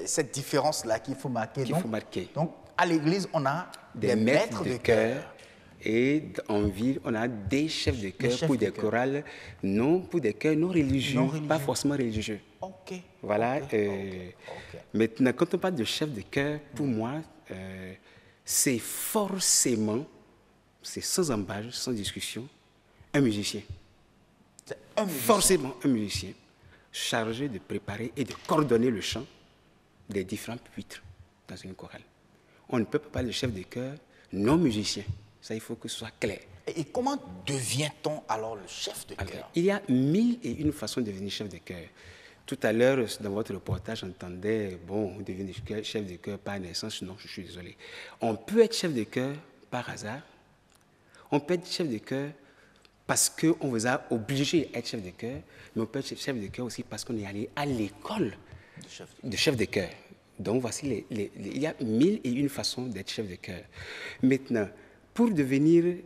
cette différence-là qu'il faut marquer. Donc, à l'église, on a des maîtres de chœur. Et en ville, on a des chefs de chœur pour des chorales, pour des chœurs non religieux, pas forcément religieux. Ok. Voilà. Maintenant, quand on parle de chef de chœur, pour moi, c'est forcément, c'est sans embâche, sans discussion, un musicien. Forcément un musicien chargé de préparer et de coordonner le chant des différents pupitres dans une chorale. On ne peut pas parler de chef de chœur non musicien. Ça, il faut que ce soit clair. Et comment devient-on alors le chef de chœur? Il y a 1001 façons de devenir chef de chœur. Tout à l'heure, dans votre reportage, j'entendais, bon, on devient chef de chœur par naissance. Non, je suis désolé. On peut être chef de chœur par hasard. On peut être chef de chœur parce qu'on vous a obligé à être chef de chœur, mais on peut être chef de chœur aussi parce qu'on est allé à l'école de chef de chœur. Donc, voici, il y a 1001 façons d'être chef de chœur. Maintenant, pour devenir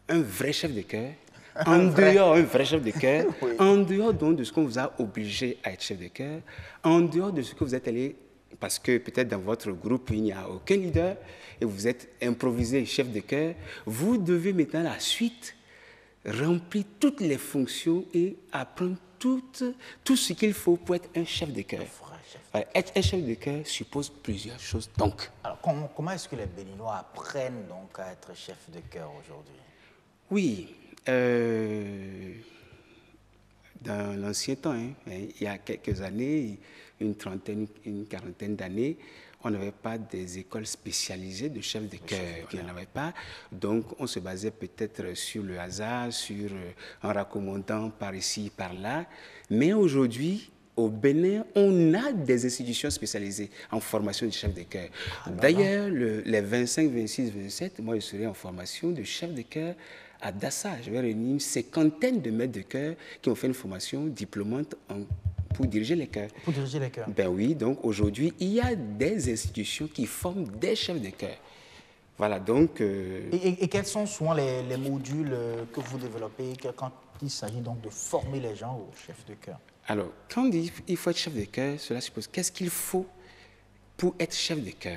un vrai chef de chœur, en dehors donc de ce qu'on vous a obligé à être chef de chœur, en dehors de ce que vous êtes allé, parce que peut-être dans votre groupe, il n'y a aucun leader, et vous êtes improvisé chef de chœur, vous devez maintenant la suite remplir toutes les fonctions et apprendre tout ce qu'il faut pour être un chef de chœur. Être un chef de chœur suppose plusieurs choses. Donc, alors, comment est-ce que les Béninois apprennent donc à être chef de chœur aujourd'hui? Oui, dans l'ancien temps, il y a quelques années, une quarantaine d'années, on n'avait pas des écoles spécialisées de chefs de chœur. On n'en avait pas. Donc, on se basait peut-être sur le hasard, sur un raccommodant par ici, par là. Mais aujourd'hui, au Bénin, on a des institutions spécialisées en formation de chefs de chœur. D'ailleurs, les 25, 26, 27, moi, je serai en formation de chef de chœur à Dassa. Je vais réunir une cinquantaine de maîtres de chœur qui ont fait une formation diplômante pour diriger les chœurs. Pour diriger les chœurs. Ben oui, donc aujourd'hui, il y a des institutions qui forment des chefs de chœur. Voilà, donc... Et quels sont souvent les modules que vous développez quand il s'agit donc de former les gens aux chefs de chœur? Alors, quand on dit qu'il faut être chef de chœur, cela suppose qu'est-ce qu'il faut pour être chef de chœur?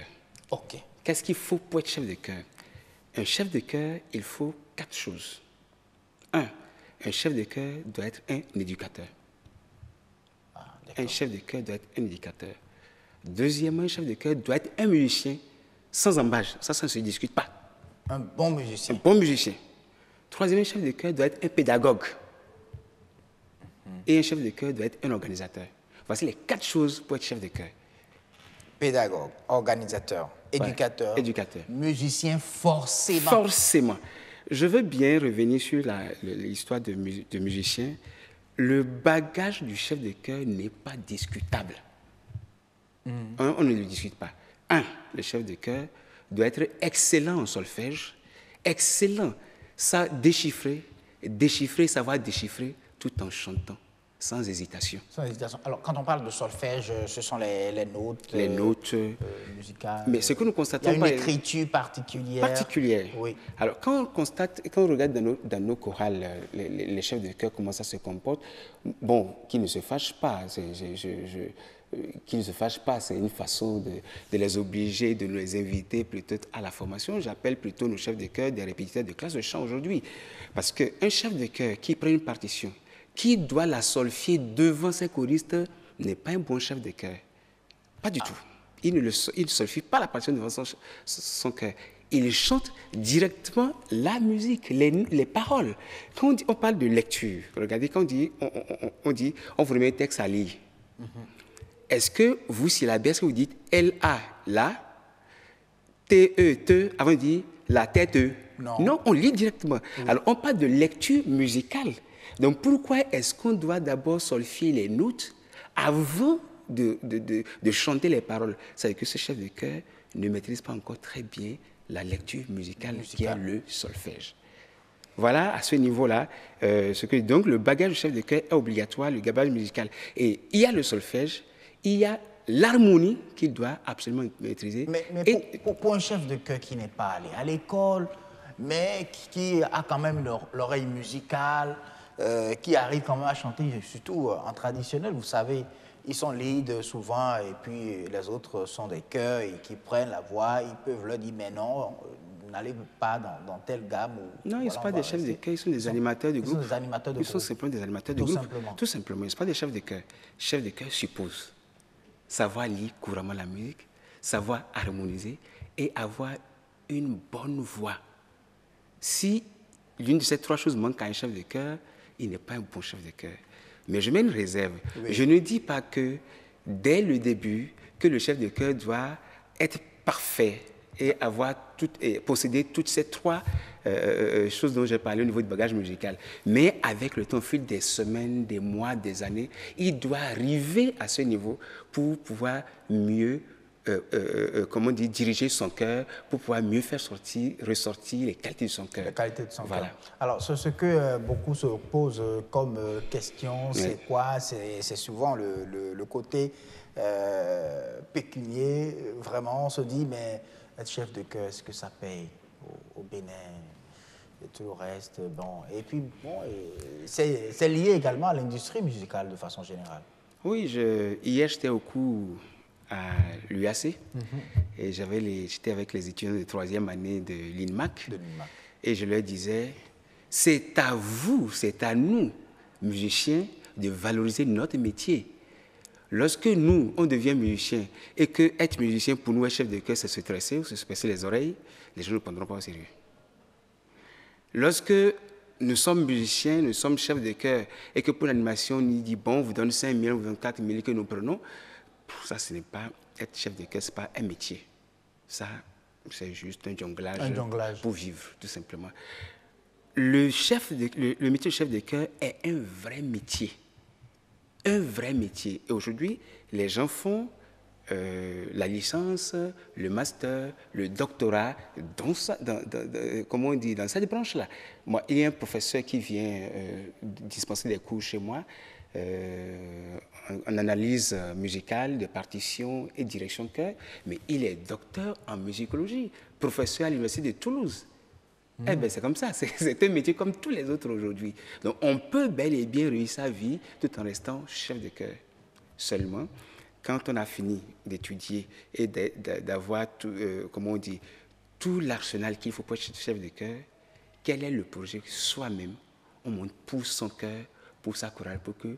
Ok. Qu'est-ce qu'il faut pour être chef de chœur? Un chef de chœur, il faut 4 choses. 1. Un chef de chœur doit être un éducateur. Un chef de chœur doit être un éducateur. Deuxièmement, un chef de chœur doit être un musicien sans embâche. Ça ne se discute pas. Un bon musicien. Un bon musicien. Troisièmement, un chef de chœur doit être un pédagogue. Et un chef de chœur doit être un organisateur. Voici les 4 choses pour être chef de chœur. Pédagogue, organisateur, éducateur, musicien, forcément. Forcément. Je veux bien revenir sur l'histoire de musicien. Le bagage du chef de chœur n'est pas discutable. On ne le discute pas. 1. Le chef de chœur doit être excellent en solfège, excellent, savoir déchiffrer tout en chantant, sans hésitation. Sans hésitation. Alors, quand on parle de solfège, ce sont les notes. Les notes musicales. Mais ce que nous constatons... Il y a une écriture particulière. Oui. Alors, quand on regarde dans nos chorales, les chefs de chœur, comment ça se comporte, bon, qu'ils ne se fâchent pas. Qu'ils ne se fâchent pas, c'est une façon de les obliger, de les inviter plutôt à la formation. J'appelle plutôt nos chefs de chœur des répétiteurs de classe de chant aujourd'hui. Parce qu'un chef de chœur qui prend une partition, qui doit la solfier devant ses choristes, n'est pas un bon chef de chœur. Pas du tout. Il ne solfie pas la partition devant son chœur. Il chante directement la musique, les paroles. Quand on parle de lecture, regardez, quand on vous remet un texte à lire. Est-ce que vous syllabez, est-ce que vous dites L-A, la, T-E, te, avant de dire la tête, Non, on lit directement. Alors, on parle de lecture musicale. Donc, pourquoi est-ce qu'on doit d'abord solfier les notes avant de chanter les paroles? C'est que ce chef de chœur ne maîtrise pas encore très bien la lecture musicale. Qui est le solfège. Voilà, à ce niveau-là, donc le bagage du chef de chœur est obligatoire, le bagage musical. Et il y a le solfège, il y a l'harmonie qu'il doit absolument maîtriser. Mais pour un chef de chœur qui n'est pas allé à l'école, mais qui a quand même l'oreille musicale, qui arrive quand même à chanter, surtout en traditionnel, vous savez, ils sont lead souvent, et puis les autres sont des chœurs et qui prennent la voix, ils peuvent leur dire, mais non, n'allez pas dans telle gamme. Non, ils ne sont pas des chefs de chœur, ils sont des animateurs de groupe. Ils sont simplement des animateurs de groupe. Tout simplement, ils ne sont pas des chefs de chœur. Chef de chœur suppose savoir lire couramment la musique, savoir harmoniser et avoir une bonne voix. Si l'une de ces 3 choses manque à un chef de chœur, il n'est pas un bon chef de chœur. Mais je mets une réserve. Oui. Je ne dis pas que dès le début, que le chef de chœur doit être parfait et posséder toutes ces trois choses dont j'ai parlé au niveau du bagage musical. Mais avec le temps, au fil des semaines, des mois, des années, il doit arriver à ce niveau pour pouvoir mieux diriger son cœur, pour pouvoir mieux faire ressortir les qualités de son cœur. Les qualités de son cœur. Alors, ce que beaucoup se posent comme question, c'est quoi? C'est souvent le côté pécunier. Vraiment, on se dit, mais être chef de chœur, est-ce que ça paye au Bénin? Et tout le reste, bon. Et puis, bon, c'est lié également à l'industrie musicale de façon générale. Oui, hier, j'étais au cours à l'UAC et j'étais avec les étudiants de 3e année de l'INMAC et je leur disais, c'est à vous, c'est à nous, musiciens, de valoriser notre métier. Lorsque nous, on devient musicien et que être musicien pour nous, être chef de chœur, c'est se tresser ou se presser les oreilles, les gens ne prendront pas au sérieux. Lorsque nous sommes musiciens, nous sommes chefs de chœur et que pour l'animation, on nous dit, bon, on vous donne 5 000 ou 24 000 que nous prenons, ça, ce n'est pas être chef de chœur, ce n'est pas un métier. Ça, c'est juste un jonglage pour vivre, tout simplement. Le métier de chef de chœur est un vrai métier. Un vrai métier. Et aujourd'hui, les gens font la licence, le master, le doctorat dans cette branche-là. Moi, il y a un professeur qui vient dispenser des cours chez moi en analyse musicale, de partition et direction chœur, mais il est docteur en musicologie, professeur à l'Université de Toulouse. Eh bien, c'est comme ça, c'est un métier comme tous les autres aujourd'hui. Donc, on peut bel et bien réussir sa vie tout en restant chef de chœur. Seulement, quand on a fini d'étudier et d'avoir tout, tout l'arsenal qu'il faut pour être chef de chœur, quel est le projet que soi-même, on monte pour son cœur, pour sa chorale, pour que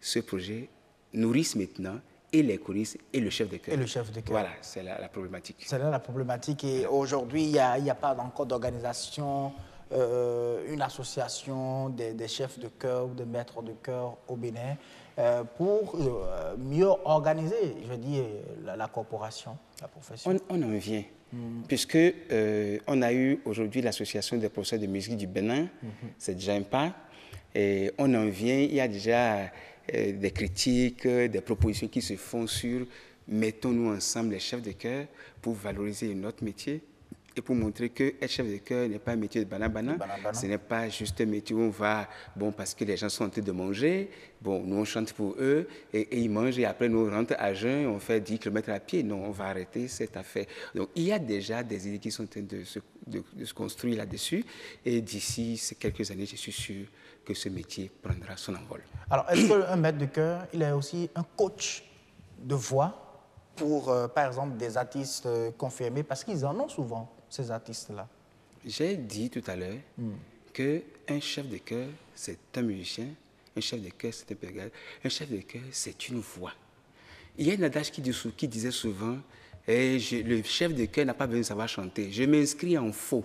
ce projet nourrisse maintenant et les choristes et le chef de chœur. Et le chef de chœur. Voilà, c'est la problématique. C'est là la problématique. Et aujourd'hui, il n'y a pas encore d'organisation, une association des chefs de chœur ou des maîtres de chœur au Bénin pour mieux organiser, je dis, la corporation, la profession. On en vient. Puisque on a eu aujourd'hui l'association des professeurs de musique du Bénin, c'est déjà un pas. Et on en vient, il y a déjà des critiques, des propositions qui se font sur mettons-nous ensemble les chefs de chœur pour valoriser notre métier et pour montrer que être chef de chœur n'est pas un métier de banana. Ce n'est pas juste un métier où on va, bon, parce que les gens sont en train de manger, bon, nous on chante pour eux et ils mangent et après nous on rentre à jeun, on fait 10 km à pied. Non, on va arrêter cette affaire. Donc il y a déjà des idées qui sont en train de se construire là-dessus et d'ici ces quelques années, je suis sûr que ce métier prendra son envol. Alors, est-ce qu'un maître de chœur, il est aussi un coach de voix pour, par exemple, des artistes confirmés? Parce qu'ils en ont souvent, ces artistes-là. J'ai dit tout à l'heure qu'un chef de chœur, c'est un musicien, un chef de chœur, c'est un pédagogue, un chef de chœur, c'est une voix. Il y a une adage qui disait souvent, le chef de chœur n'a pas besoin de savoir chanter, je m'inscris en faux.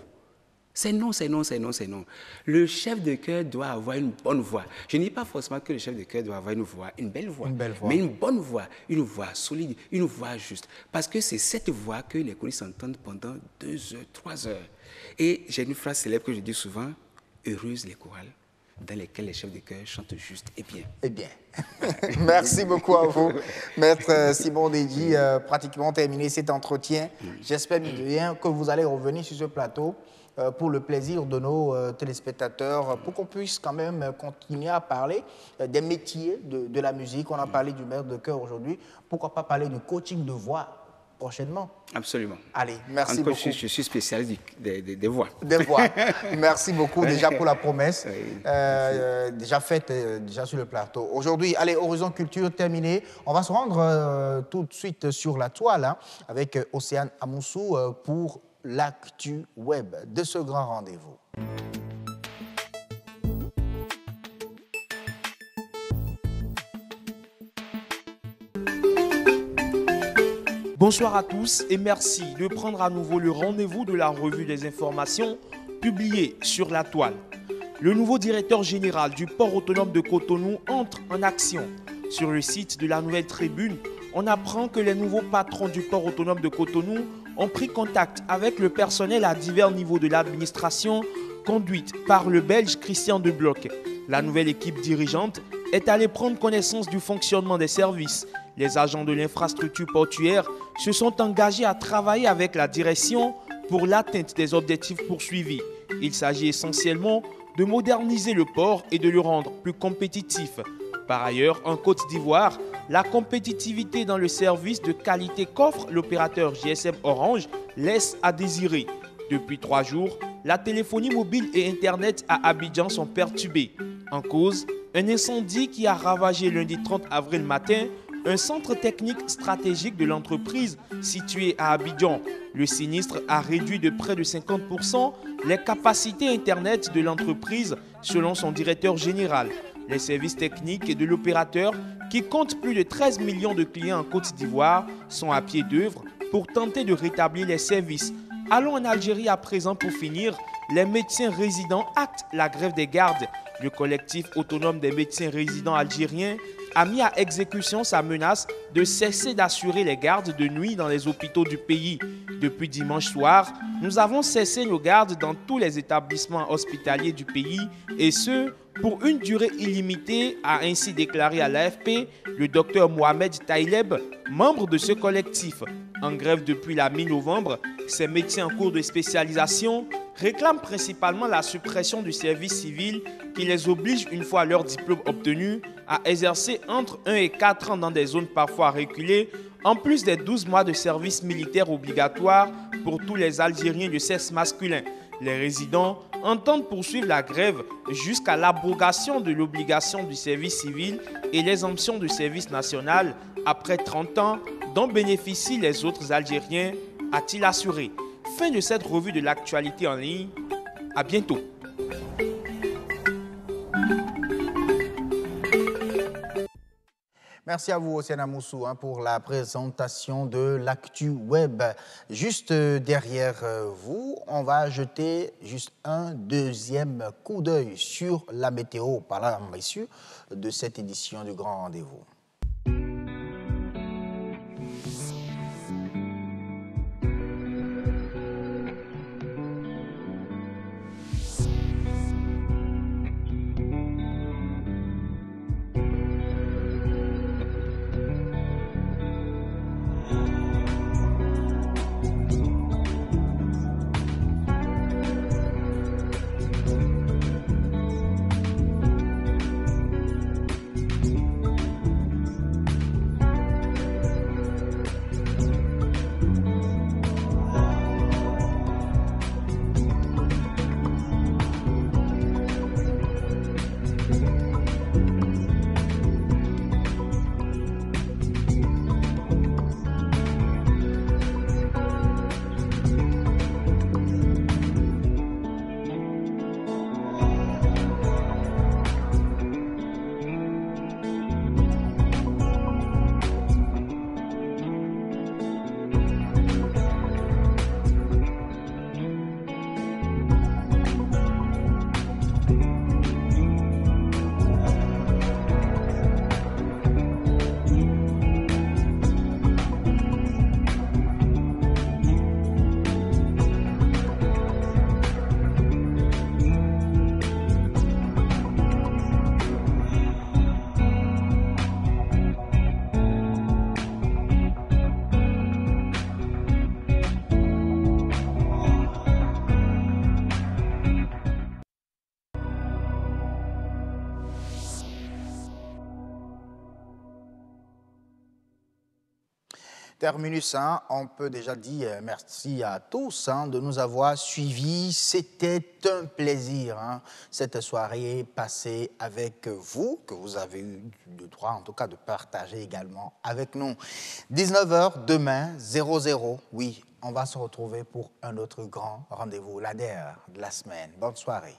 C'est non, c'est non, c'est non, c'est non. Le chef de chœur doit avoir une bonne voix. Je ne dis pas forcément que le chef de chœur doit avoir une belle voix, mais une bonne voix, une voix solide, une voix juste. Parce que c'est cette voix que les choristes entendent pendant 2 heures, 3 heures. Et j'ai une phrase célèbre que je dis souvent, heureuses les chorales dans lesquelles les chefs de chœur chantent juste et bien. Et bien. Merci beaucoup à vous, Maître Simon Deji. Pratiquement terminé cet entretien. J'espère bien que vous allez revenir sur ce plateau pour le plaisir de nos téléspectateurs, pour qu'on puisse quand même continuer à parler des métiers de la musique. On a parlé du maître de chœur aujourd'hui. Pourquoi pas parler du coaching de voix prochainement? Absolument. Allez, merci beaucoup. Je suis spécialiste des voix. Des voix. Merci beaucoup déjà pour la promesse déjà faite déjà sur le plateau. Aujourd'hui, allez, Horizon Culture terminé. On va se rendre tout de suite sur la toile hein, avec Océane Amoussou pour l'actu web de ce grand rendez-vous. Bonsoir à tous et merci de prendre à nouveau le rendez-vous de la revue des informations publiée sur la toile. Le nouveau directeur général du port autonome de Cotonou entre en action sur le site de la Nouvelle Tribune on apprend que les nouveaux patrons du port autonome de Cotonou ont pris contact avec le personnel à divers niveaux de l'administration, conduite par le Belge Christian De Bloc. La nouvelle équipe dirigeante est allée prendre connaissance du fonctionnement des services. Les agents de l'infrastructure portuaire se sont engagés à travailler avec la direction pour l'atteinte des objectifs poursuivis. Il s'agit essentiellement de moderniser le port et de le rendre plus compétitif. Par ailleurs, en Côte d'Ivoire, la compétitivité dans le service de qualité qu'offre l'opérateur GSM Orange laisse à désirer. Depuis 3 jours, la téléphonie mobile et Internet à Abidjan sont perturbées. En cause, un incendie qui a ravagé lundi 30 avril matin un centre technique stratégique de l'entreprise situé à Abidjan. Le sinistre a réduit de près de 50% les capacités Internet de l'entreprise selon son directeur général. Les services techniques de l'opérateur, qui compte plus de 13 millions de clients en Côte d'Ivoire, sont à pied d'œuvre pour tenter de rétablir les services. Allons en Algérie à présent pour finir. Les médecins résidents actent la grève des gardes. Le collectif autonome des médecins résidents algériens a mis à exécution sa menace de cesser d'assurer les gardes de nuit dans les hôpitaux du pays. Depuis dimanche soir, nous avons cessé nos gardes dans tous les établissements hospitaliers du pays et ce, pour une durée illimitée, a ainsi déclaré à l'AFP le docteur Mohamed Taïleb, membre de ce collectif. En grève depuis la mi-novembre, ces médecins en cours de spécialisation réclament principalement la suppression du service civil qui les oblige, une fois leur diplôme obtenu, à exercer entre 1 et 4 ans dans des zones parfois reculées, en plus des 12 mois de service militaire obligatoire pour tous les Algériens de sexe masculin. Les résidents entendent poursuivre la grève jusqu'à l'abrogation de l'obligation du service civil et l'exemption du service national après 30 ans dont bénéficient les autres Algériens, a-t-il assuré. Fin de cette revue de l'actualité en ligne. À bientôt. Merci à vous, Ossiana Moussou, pour la présentation de l'actu web. Juste derrière vous, on va jeter juste un deuxième coup d'œil sur la météo, par là, messieurs, de cette édition du Grand Rendez-vous. Terminus, on peut déjà dire merci à tous de nous avoir suivis. C'était un plaisir, cette soirée passée avec vous, que vous avez eu le droit en tout cas de partager également avec nous. 19h demain, 00, oui, on va se retrouver pour un autre grand rendez-vous, l'ADER de la semaine. Bonne soirée.